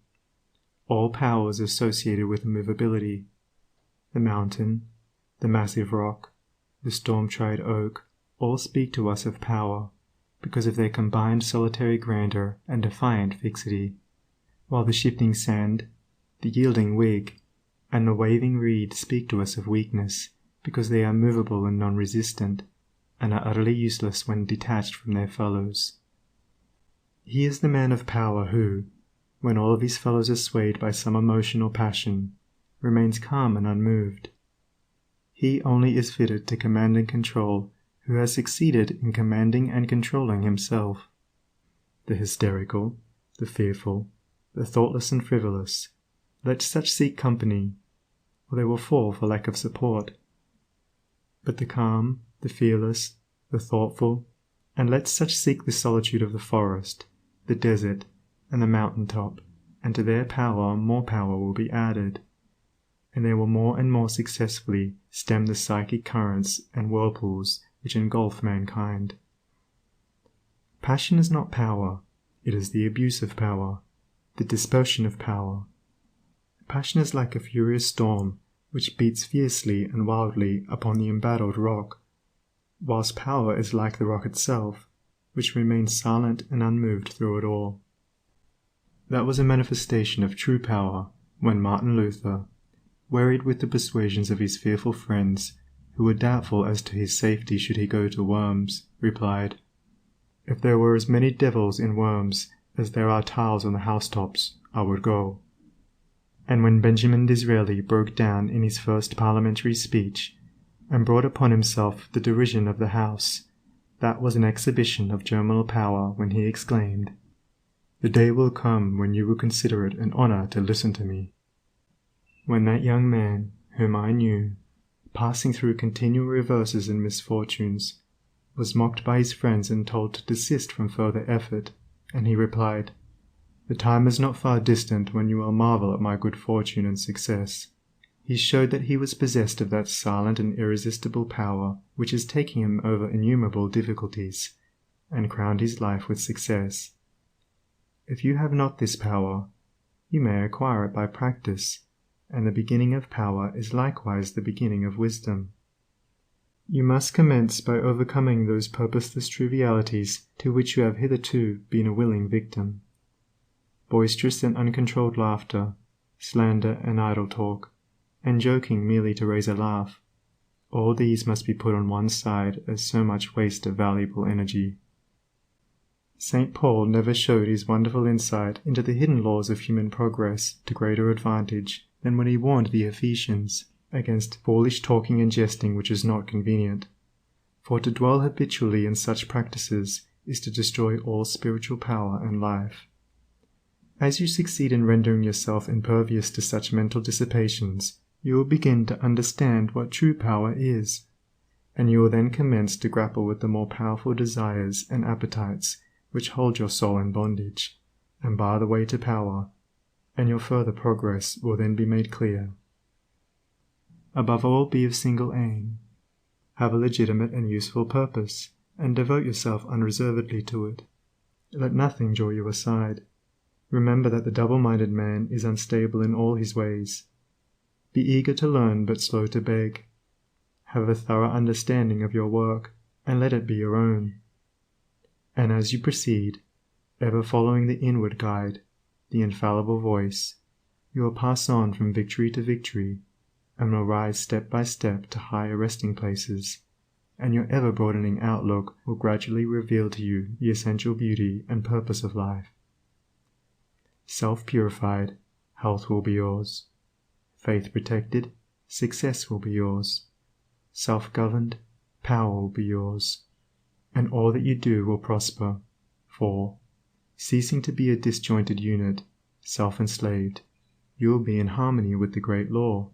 Speaker 1: All power is associated with immovability. The mountain, the massive rock, the storm-tried oak, all speak to us of power, because of their combined solitary grandeur and defiant fixity, while the shifting sand, the yielding twig, and the waving reed speak to us of weakness, because they are movable and non-resistant, and are utterly useless when detached from their fellows. He is the man of power who, when all of his fellows are swayed by some emotion or passion, remains calm and unmoved. He only is fitted to command and control who has succeeded in commanding and controlling himself. The hysterical, the fearful, the thoughtless and frivolous, let such seek company, or they will fall for lack of support. But the calm, the fearless, the thoughtful, and let such seek the solitude of the forest, the desert, and the mountain top, and to their power more power will be added, and they will more and more successfully stem the psychic currents and whirlpools which engulf mankind. Passion is not power, it is the abuse of power, the dispersion of power. Passion is like a furious storm which beats fiercely and wildly upon the embattled rock, whilst power is like the rock itself, which remains silent and unmoved through it all. That was a manifestation of true power when Martin Luther, wearied with the persuasions of his fearful friends, who were doubtful as to his safety should he go to Worms, replied, "If there were as many devils in Worms as there are tiles on the housetops, I would go." And when Benjamin Disraeli broke down in his first parliamentary speech, and brought upon himself the derision of the House, that was an exhibition of germinal power when he exclaimed, "The day will come when you will consider it an honour to listen to me." When that young man, whom I knew, passing through continual reverses and misfortunes, was mocked by his friends and told to desist from further effort, and he replied, "The time is not far distant when you will marvel at my good fortune and success." He showed that he was possessed of that silent and irresistible power which is taking him over innumerable difficulties, and crowned his life with success. If you have not this power, you may acquire it by practice, and the beginning of power is likewise the beginning of wisdom. You must commence by overcoming those purposeless trivialities to which you have hitherto been a willing victim. Boisterous and uncontrolled laughter, slander and idle talk, and joking merely to raise a laugh, all these must be put on one side as so much waste of valuable energy. St. Paul never showed his wonderful insight into the hidden laws of human progress to greater advantage than when he warned the Ephesians against foolish talking and jesting which is not convenient, for to dwell habitually in such practices is to destroy all spiritual power and life. As you succeed in rendering yourself impervious to such mental dissipations, you will begin to understand what true power is, and you will then commence to grapple with the more powerful desires and appetites which hold your soul in bondage, and bar the way to power, and your further progress will then be made clear. Above all, be of single aim. Have a legitimate and useful purpose, and devote yourself unreservedly to it. Let nothing draw you aside. Remember that the double-minded man is unstable in all his ways. Be eager to learn but slow to beg. Have a thorough understanding of your work, and let it be your own. And as you proceed, ever following the inward guide, the infallible voice, you will pass on from victory to victory, and will rise step by step to higher resting places, and your ever-broadening outlook will gradually reveal to you the essential beauty and purpose of life. Self-purified, health will be yours. Faith protected, success will be yours. Self-governed, power will be yours. And all that you do will prosper, for, ceasing to be a disjointed unit, self-enslaved, you will be in harmony with the great law,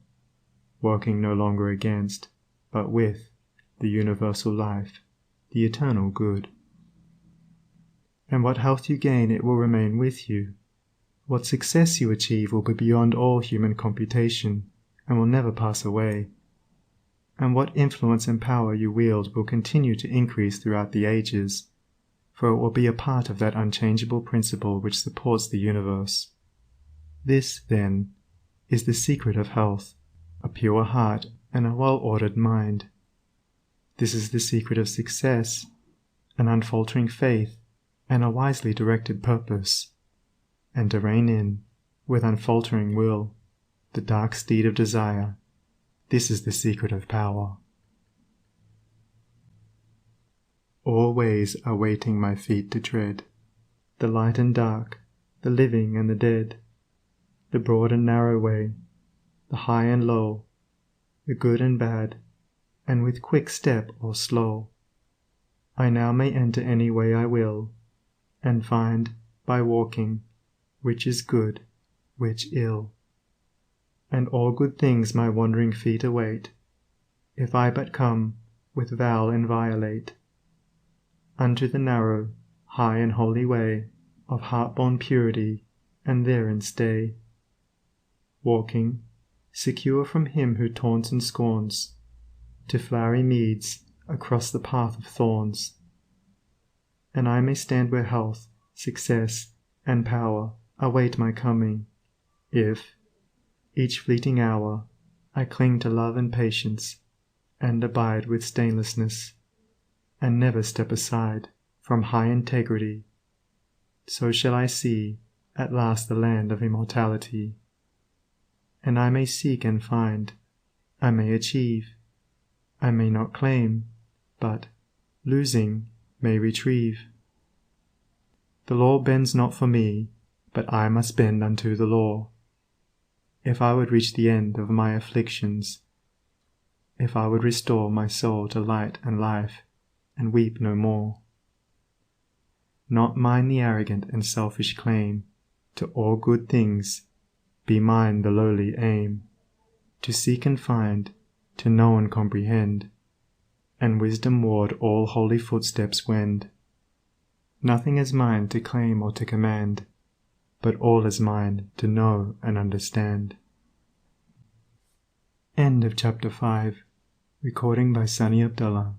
Speaker 1: working no longer against, but with, the universal life, the eternal good. And what health you gain, it will remain with you. What success you achieve will be beyond all human computation, and will never pass away. And what influence and power you wield will continue to increase throughout the ages, for it will be a part of that unchangeable principle which supports the universe. This, then, is the secret of health, a pure heart and a well-ordered mind. This is the secret of success, an unfaltering faith and a wisely directed purpose, and to rein in, with unfaltering will, the dark steed of desire. This is the secret of power. All ways are waiting my feet to tread, the light and dark, the living and the dead, the broad and narrow way, the high and low, the good and bad, and with quick step or slow, I now may enter any way I will, and find, by walking, which is good, which ill. And all good things my wandering feet await, if I but come, with vow inviolate, unto the narrow, high and holy way of heart-born purity, and therein stay, walking, secure from him who taunts and scorns, to flowery meads across the path of thorns. And I may stand where health, success, and power await my coming, if, each fleeting hour, I cling to love and patience, and abide with stainlessness, and never step aside from high integrity. So shall I see at last the land of immortality. And I may seek and find, I may achieve, I may not claim, but, losing, may retrieve. The law bends not for me, but I must bend unto the law, if I would reach the end of my afflictions, if I would restore my soul to light and life, and weep no more. Not mine the arrogant and selfish claim to all good things, be mine the lowly aim, to seek and find, to know and comprehend, and wisdom-ward all holy footsteps wend. Nothing is mine to claim or to command, but all is mine to know and understand. End of Chapter 5. Recording by Sunny Abdullah.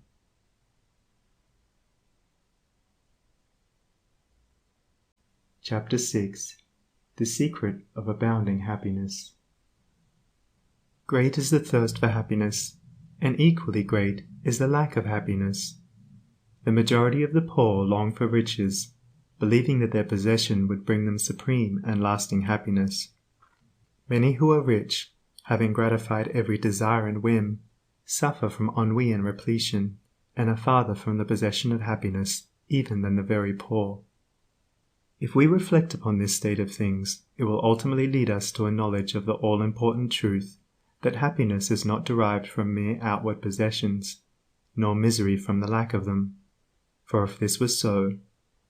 Speaker 1: Chapter 6. The Secret of Abounding Happiness. Great is the thirst for happiness, and equally great is the lack of happiness. The majority of the poor long for riches, believing that their possession would bring them supreme and lasting happiness. Many who are rich, having gratified every desire and whim, suffer from ennui and repletion, and are farther from the possession of happiness even than the very poor. If we reflect upon this state of things, it will ultimately lead us to a knowledge of the all-important truth that happiness is not derived from mere outward possessions, nor misery from the lack of them. For if this was so,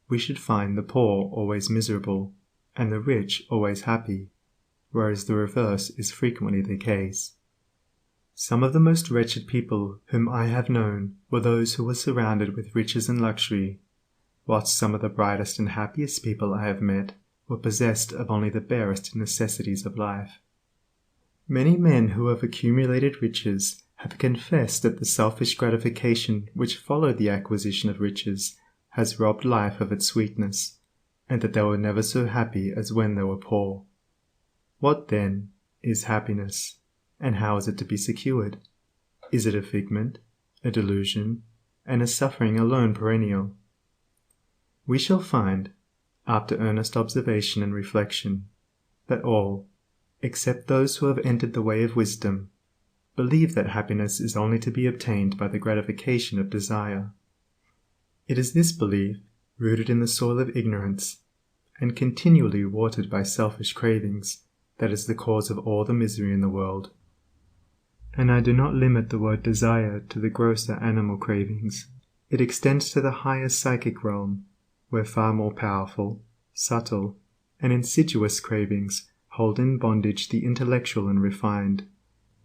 Speaker 1: we should find the poor always miserable, and the rich always happy, whereas the reverse is frequently the case. Some of the most wretched people whom I have known were those who were surrounded with riches and luxury, whilst some of the brightest and happiest people I have met were possessed of only the barest necessities of life. Many men who have accumulated riches have confessed that the selfish gratification which followed the acquisition of riches has robbed life of its sweetness, and that they were never so happy as when they were poor. What, then, is happiness, and how is it to be secured? Is it a figment, a delusion, and is suffering alone perennial? We shall find, after earnest observation and reflection, that all, except those who have entered the way of wisdom, believe that happiness is only to be obtained by the gratification of desire. It is this belief, rooted in the soil of ignorance, and continually watered by selfish cravings, that is the cause of all the misery in the world. And I do not limit the word desire to the grosser animal cravings. It extends to the higher psychic realm, where far more powerful, subtle, and insidious cravings hold in bondage the intellectual and refined,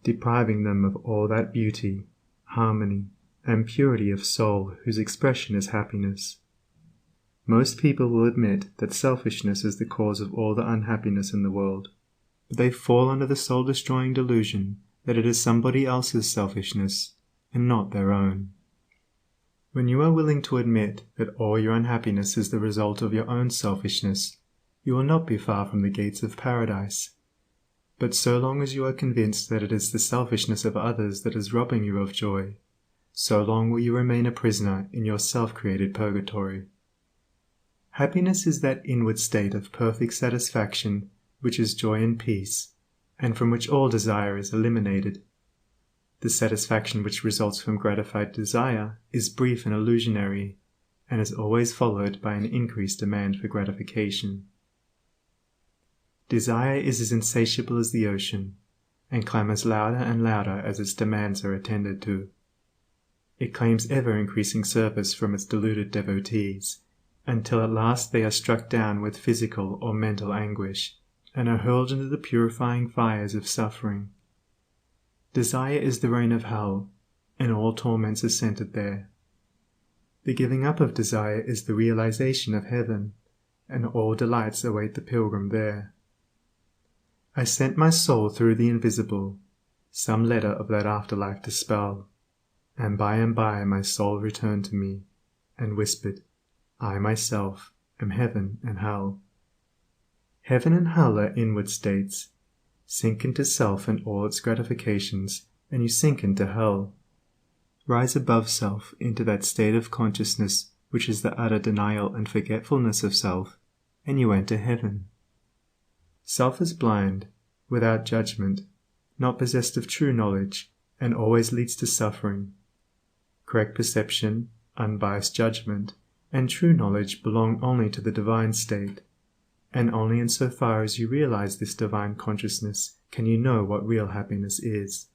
Speaker 1: depriving them of all that beauty, harmony, and purity of soul whose expression is happiness. Most people will admit that selfishness is the cause of all the unhappiness in the world, but they fall under the soul-destroying delusion that it is somebody else's selfishness and not their own. When you are willing to admit that all your unhappiness is the result of your own selfishness, you will not be far from the gates of paradise. But so long as you are convinced that it is the selfishness of others that is robbing you of joy, so long will you remain a prisoner in your self-created purgatory. Happiness is that inward state of perfect satisfaction which is joy and peace, and from which all desire is eliminated. The satisfaction which results from gratified desire is brief and illusionary, and is always followed by an increased demand for gratification. Desire is as insatiable as the ocean, and clamors louder and louder as its demands are attended to. It claims ever-increasing service from its deluded devotees, until at last they are struck down with physical or mental anguish, and are hurled into the purifying fires of suffering. Desire is the reign of hell, and all torments are centered there. The giving up of desire is the realization of heaven, and all delights await the pilgrim there. I sent my soul through the invisible, some letter of that afterlife to spell, and by my soul returned to me, and whispered, I myself am heaven and hell. Heaven and hell are inward states. Sink into self and all its gratifications, and you sink into hell. Rise above self into that state of consciousness which is the utter denial and forgetfulness of self, and you enter heaven. Self is blind, without judgment, not possessed of true knowledge, and always leads to suffering. Correct perception, unbiased judgment, and true knowledge belong only to the divine state, and only in so far as you realize this divine consciousness can you know what real happiness is.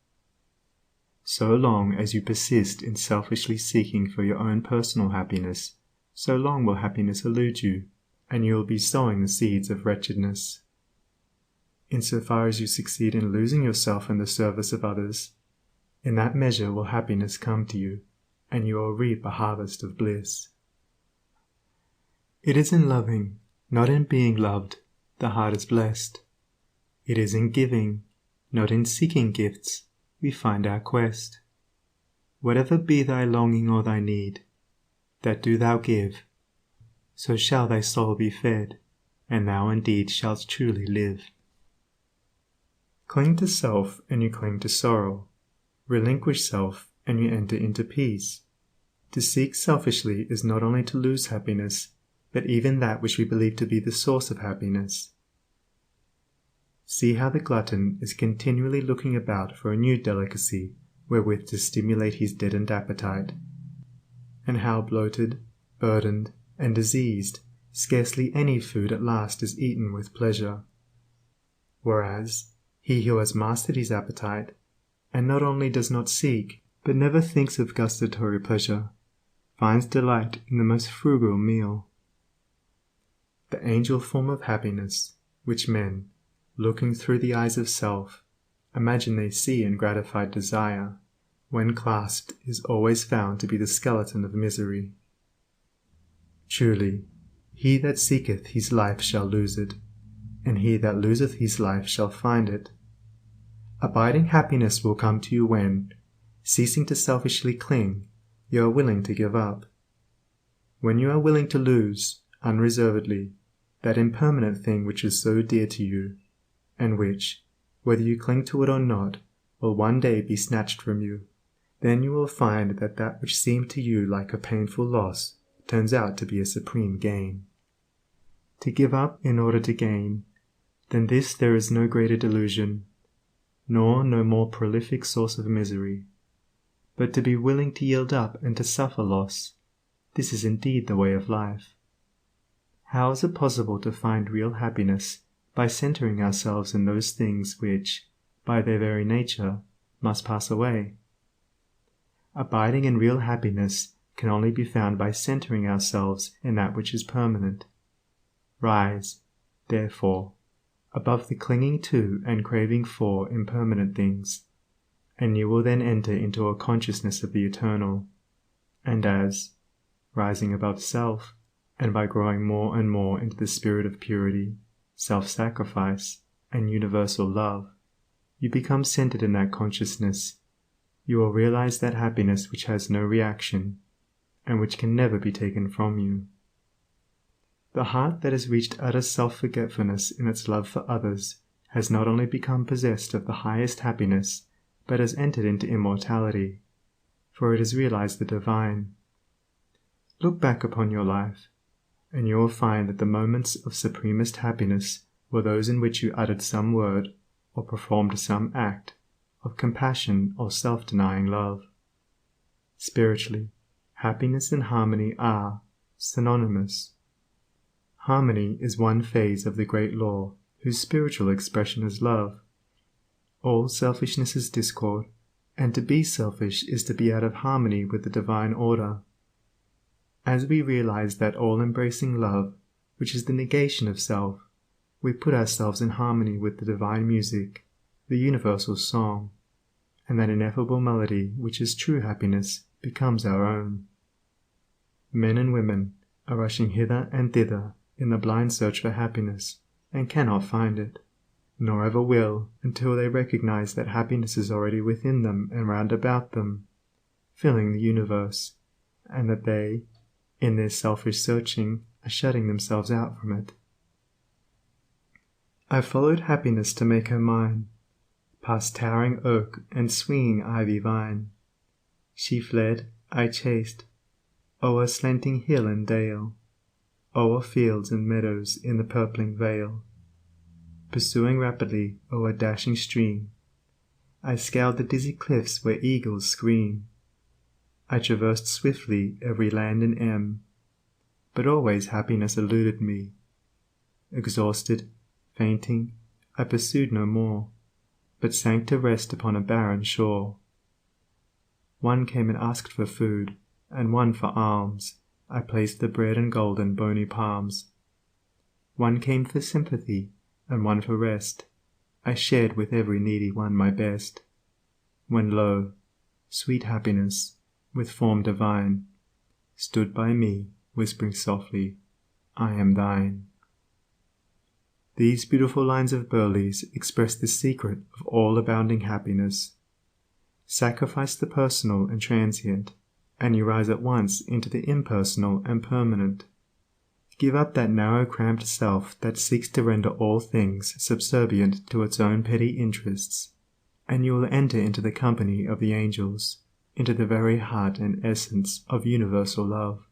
Speaker 1: So long as you persist in selfishly seeking for your own personal happiness, so long will happiness elude you, and you will be sowing the seeds of wretchedness. In so far as you succeed in losing yourself in the service of others, in that measure will happiness come to you, and you will reap a harvest of bliss. It is in loving, not in being loved, the heart is blessed. It is in giving, not in seeking gifts, we find our quest. Whatever be thy longing or thy need, that do thou give, so shall thy soul be fed, and thou indeed shalt truly live. Cling to self and you cling to sorrow. Relinquish self and you enter into peace. To seek selfishly is not only to lose happiness, but even that which we believe to be the source of happiness. See how the glutton is continually looking about for a new delicacy wherewith to stimulate his deadened appetite, and how bloated, burdened, and diseased, scarcely any food at last is eaten with pleasure. Whereas, he who has mastered his appetite, and not only does not seek, but never thinks of gustatory pleasure, finds delight in the most frugal meal. The angel form of happiness, which men, looking through the eyes of self, imagine they see in gratified desire, when clasped is always found to be the skeleton of misery. Truly, he that seeketh his life shall lose it, and he that loseth his life shall find it. Abiding happiness will come to you when, ceasing to selfishly cling, you are willing to give up. When you are willing to lose, unreservedly, that impermanent thing which is so dear to you, and which, whether you cling to it or not, will one day be snatched from you, then you will find that that which seemed to you like a painful loss turns out to be a supreme gain. To give up in order to gain, than this there is no greater delusion, nor no more prolific source of misery. But to be willing to yield up and to suffer loss, this is indeed the way of life. How is it possible to find real happiness by centering ourselves in those things which, by their very nature, must pass away? Abiding in real happiness can only be found by centering ourselves in that which is permanent. Rise, therefore, above the clinging to and craving for impermanent things, and you will then enter into a consciousness of the eternal, and as, rising above self, and by growing more and more into the spirit of purity, self-sacrifice, and universal love, you become centered in that consciousness, you will realize that happiness which has no reaction, and which can never be taken from you. The heart that has reached utter self-forgetfulness in its love for others has not only become possessed of the highest happiness, but has entered into immortality, for it has realized the divine. Look back upon your life, and you will find that the moments of supremest happiness were those in which you uttered some word, or performed some act, of compassion or self-denying love. Spiritually, happiness and harmony are synonymous. Harmony is one phase of the great law, whose spiritual expression is love. All selfishness is discord, and to be selfish is to be out of harmony with the divine order. As we realize that all-embracing love, which is the negation of self, we put ourselves in harmony with the divine music, the universal song, and that ineffable melody which is true happiness becomes our own. Men and women are rushing hither and thither in the blind search for happiness, and cannot find it, nor ever will until they recognize that happiness is already within them and round about them, filling the universe, and that they, in their selfish searching, are shutting themselves out from it. I followed happiness to make her mine, past towering oak and swinging ivy vine. She fled, I chased, o'er slanting hill and dale, o'er fields and meadows in the purpling vale. Pursuing rapidly o'er dashing stream, I scaled the dizzy cliffs where eagles scream. I traversed swiftly every land and but always happiness eluded me. Exhausted, fainting, I pursued no more, but sank to rest upon a barren shore. One came and asked for food, and one for alms. I placed the bread and gold in bony palms. One came for sympathy, and one for rest. I shared with every needy one my best. When lo, sweet happiness, with form divine, stood by me, whispering softly, I am thine. These beautiful lines of Burleigh's express the secret of all abounding happiness. Sacrifice the personal and transient, and you rise at once into the impersonal and permanent. Give up that narrow cramped self that seeks to render all things subservient to its own petty interests, and you will enter into the company of the angels, into the very heart and essence of universal love.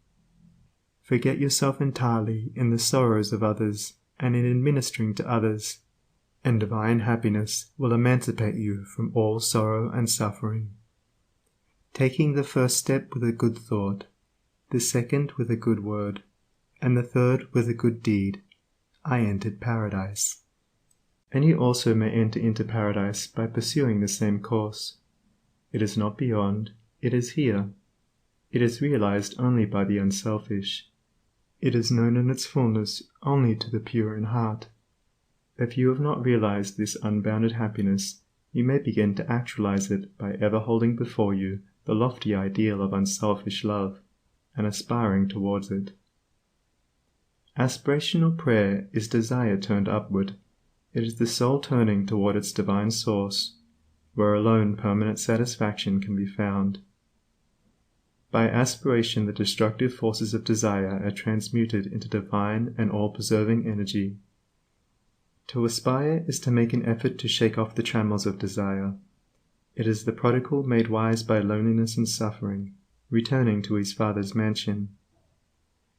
Speaker 1: Forget yourself entirely in the sorrows of others and in administering to others, and divine happiness will emancipate you from all sorrow and suffering. Taking the first step with a good thought, the second with a good word, and the third with a good deed, I entered paradise. And you also may enter into paradise by pursuing the same course. It is not beyond, it is here. It is realized only by the unselfish. It is known in its fullness only to the pure in heart. If you have not realized this unbounded happiness, you may begin to actualize it by ever holding before you the lofty ideal of unselfish love, and aspiring towards it. Aspirational prayer is desire turned upward. It is the soul turning toward its divine source, where alone permanent satisfaction can be found. By aspiration the destructive forces of desire are transmuted into divine and all-preserving energy. To aspire is to make an effort to shake off the trammels of desire. It is the prodigal made wise by loneliness and suffering, returning to his Father's mansion.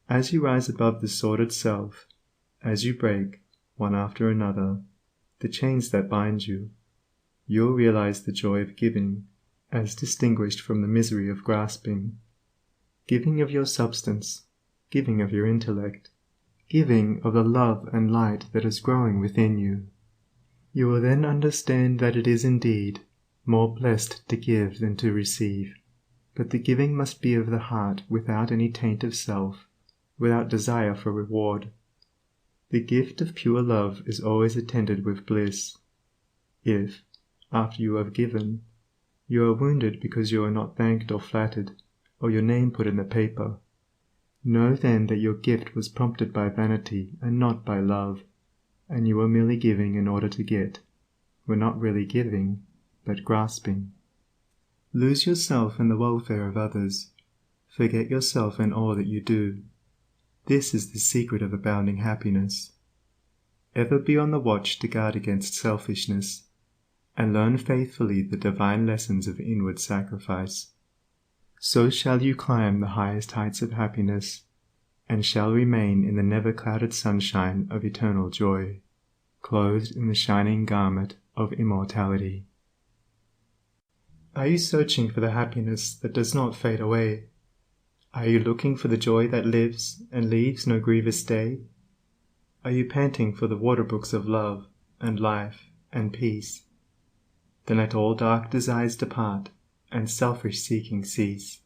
Speaker 1: As you rise above the sordid self, as you break, one after another, the chains that bind you, you'll realize the joy of giving, as distinguished from the misery of grasping. Giving of your substance, giving of your intellect, giving of the love and light that is growing within you. You will then understand that it is indeed more blessed to give than to receive, but the giving must be of the heart without any taint of self, without desire for reward. The gift of pure love is always attended with bliss. If, after you have given, you are wounded because you are not thanked or flattered, or your name put in the paper, know then that your gift was prompted by vanity and not by love, and you were merely giving in order to get, were not really giving, but grasping. Lose yourself in the welfare of others. Forget yourself in all that you do. This is the secret of abounding happiness. Ever be on the watch to guard against selfishness, and learn faithfully the divine lessons of inward sacrifice. So shall you climb the highest heights of happiness, and shall remain in the never-clouded sunshine of eternal joy, clothed in the shining garment of immortality. Are you searching for the happiness that does not fade away? Are you looking for the joy that lives and leaves no grievous day? Are you panting for the water brooks of love and life and peace? Then let all dark desires depart and selfish seeking cease.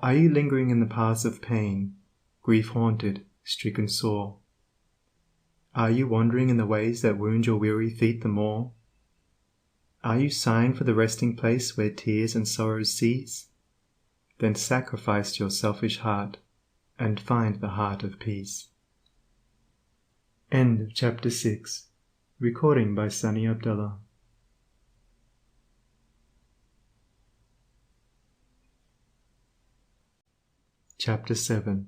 Speaker 1: Are you lingering in the paths of pain, grief-haunted, stricken sore? Are you wandering in the ways that wound your weary feet the more? Are you sighing for the resting place where tears and sorrows cease? Then sacrifice your selfish heart, and find the heart of peace. End of Chapter 6. Recording by Sunny Abdullah. Chapter 7.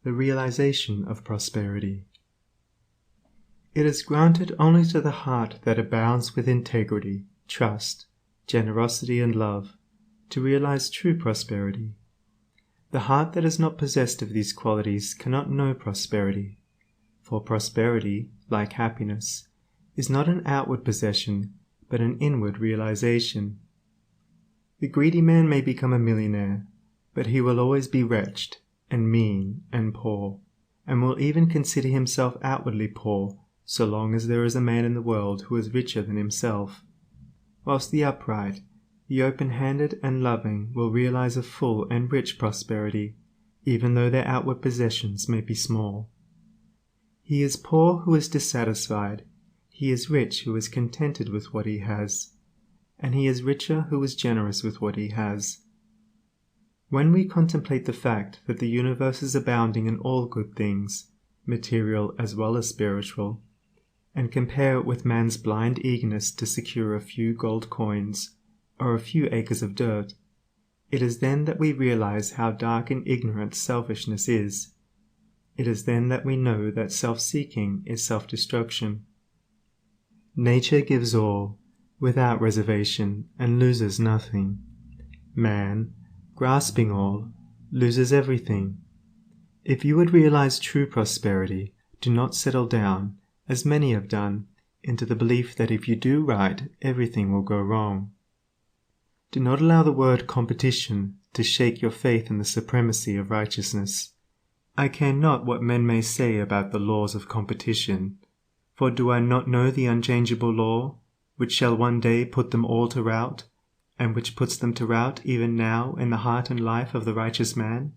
Speaker 1: The Realization of Prosperity. It is granted only to the heart that abounds with integrity, trust, generosity and love, to realize true prosperity. The heart that is not possessed of these qualities cannot know prosperity, for prosperity, like happiness, is not an outward possession, but an inward realization. The greedy man may become a millionaire, but he will always be wretched, and mean, and poor, and will even consider himself outwardly poor so long as there is a man in the world who is richer than himself, whilst the upright, the open-handed and loving will realize a full and rich prosperity, even though their outward possessions may be small. He is poor who is dissatisfied, he is rich who is contented with what he has, and he is richer who is generous with what he has. When we contemplate the fact that the universe is abounding in all good things, material as well as spiritual, and compare it with man's blind eagerness to secure a few gold coins or a few acres of dirt, it is then that we realize how dark and ignorant selfishness is. It is then that we know that self-seeking is self-destruction. Nature gives all, without reservation, and loses nothing. Man, grasping all, loses everything. If you would realize true prosperity, do not settle down, as many have done, into the belief that if you do right, everything will go wrong. Do not allow the word competition to shake your faith in the supremacy of righteousness. I care not what men may say about the laws of competition, for do I not know the unchangeable law, which shall one day put them all to rout, and which puts them to rout even now in the heart and life of the righteous man?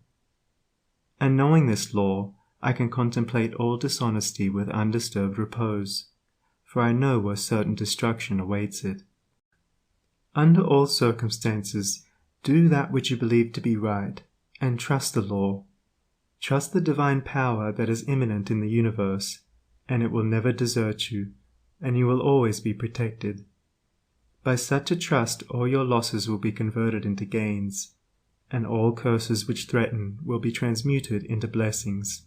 Speaker 1: And knowing this law, I can contemplate all dishonesty with undisturbed repose, for I know where certain destruction awaits it. Under all circumstances, do that which you believe to be right, and trust the law. Trust the divine power that is immanent in the universe, and it will never desert you, and you will always be protected. By such a trust all your losses will be converted into gains, and all curses which threaten will be transmuted into blessings.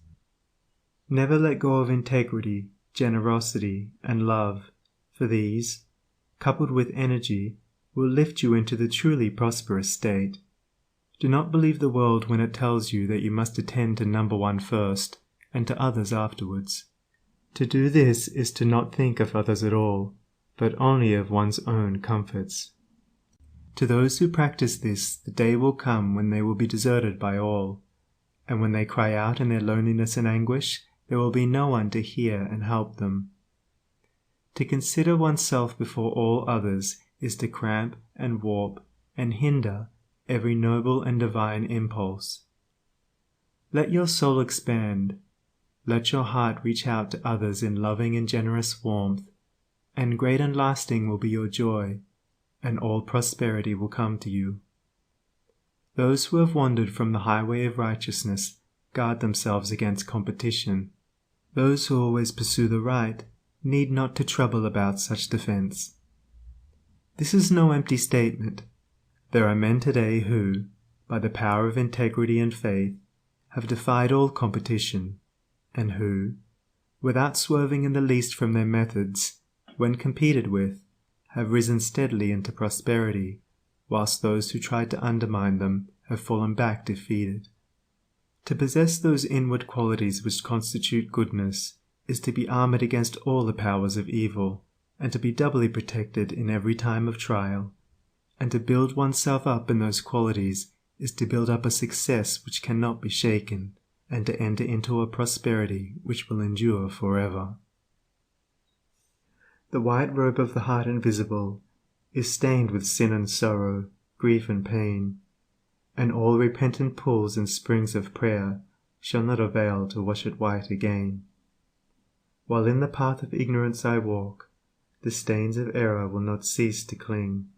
Speaker 1: Never let go of integrity, generosity, and love, for these, coupled with energy, will lift you into the truly prosperous state. Do not believe the world when it tells you that you must attend to number one first, and to others afterwards. To do this is to not think of others at all, but only of one's own comforts. To those who practice this, the day will come when they will be deserted by all, and when they cry out in their loneliness and anguish, there will be no one to hear and help them. To consider oneself before all others is to cramp and warp and hinder every noble and divine impulse. Let your soul expand. Let your heart reach out to others in loving and generous warmth, and great and lasting will be your joy, and all prosperity will come to you. Those who have wandered from the highway of righteousness guard themselves against competition. Those who always pursue the right need not to trouble about such defense. This is no empty statement. There are men today who, by the power of integrity and faith, have defied all competition, and who, without swerving in the least from their methods, when competed with, have risen steadily into prosperity, whilst those who tried to undermine them have fallen back defeated. To possess those inward qualities which constitute goodness is to be armored against all the powers of evil, and to be doubly protected in every time of trial. And to build oneself up in those qualities is to build up a success which cannot be shaken, and to enter into a prosperity which will endure forever. The white robe of the heart invisible is stained with sin and sorrow, grief and pain, and all repentant pools and springs of prayer shall not avail to wash it white again. While in the path of ignorance I walk, the stains of error will not cease to cling.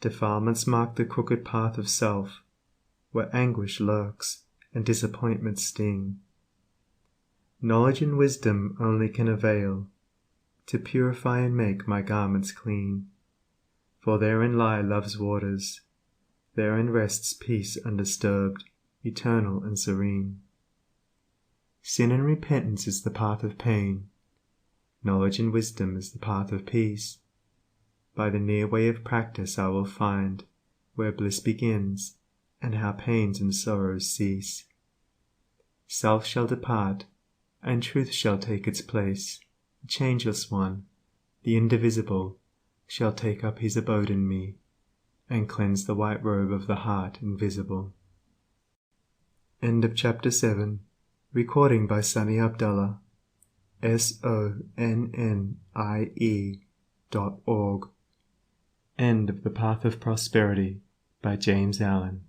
Speaker 1: Defilements mark the crooked path of self, where anguish lurks and disappointments sting. Knowledge and wisdom only can avail to purify and make my garments clean, for therein lie love's waters, therein rests peace undisturbed, eternal and serene. Sin and repentance is the path of pain, knowledge and wisdom is the path of peace. By the near way of practice I will find where bliss begins, and how pains and sorrows cease. Self shall depart, and truth shall take its place. The changeless one, the indivisible, shall take up his abode in me, and cleanse the white robe of the heart invisible. End of Chapter 7. Recording by Sunny Abdullah. SONNIE.org. End of The Path of Prosperity by James Allen.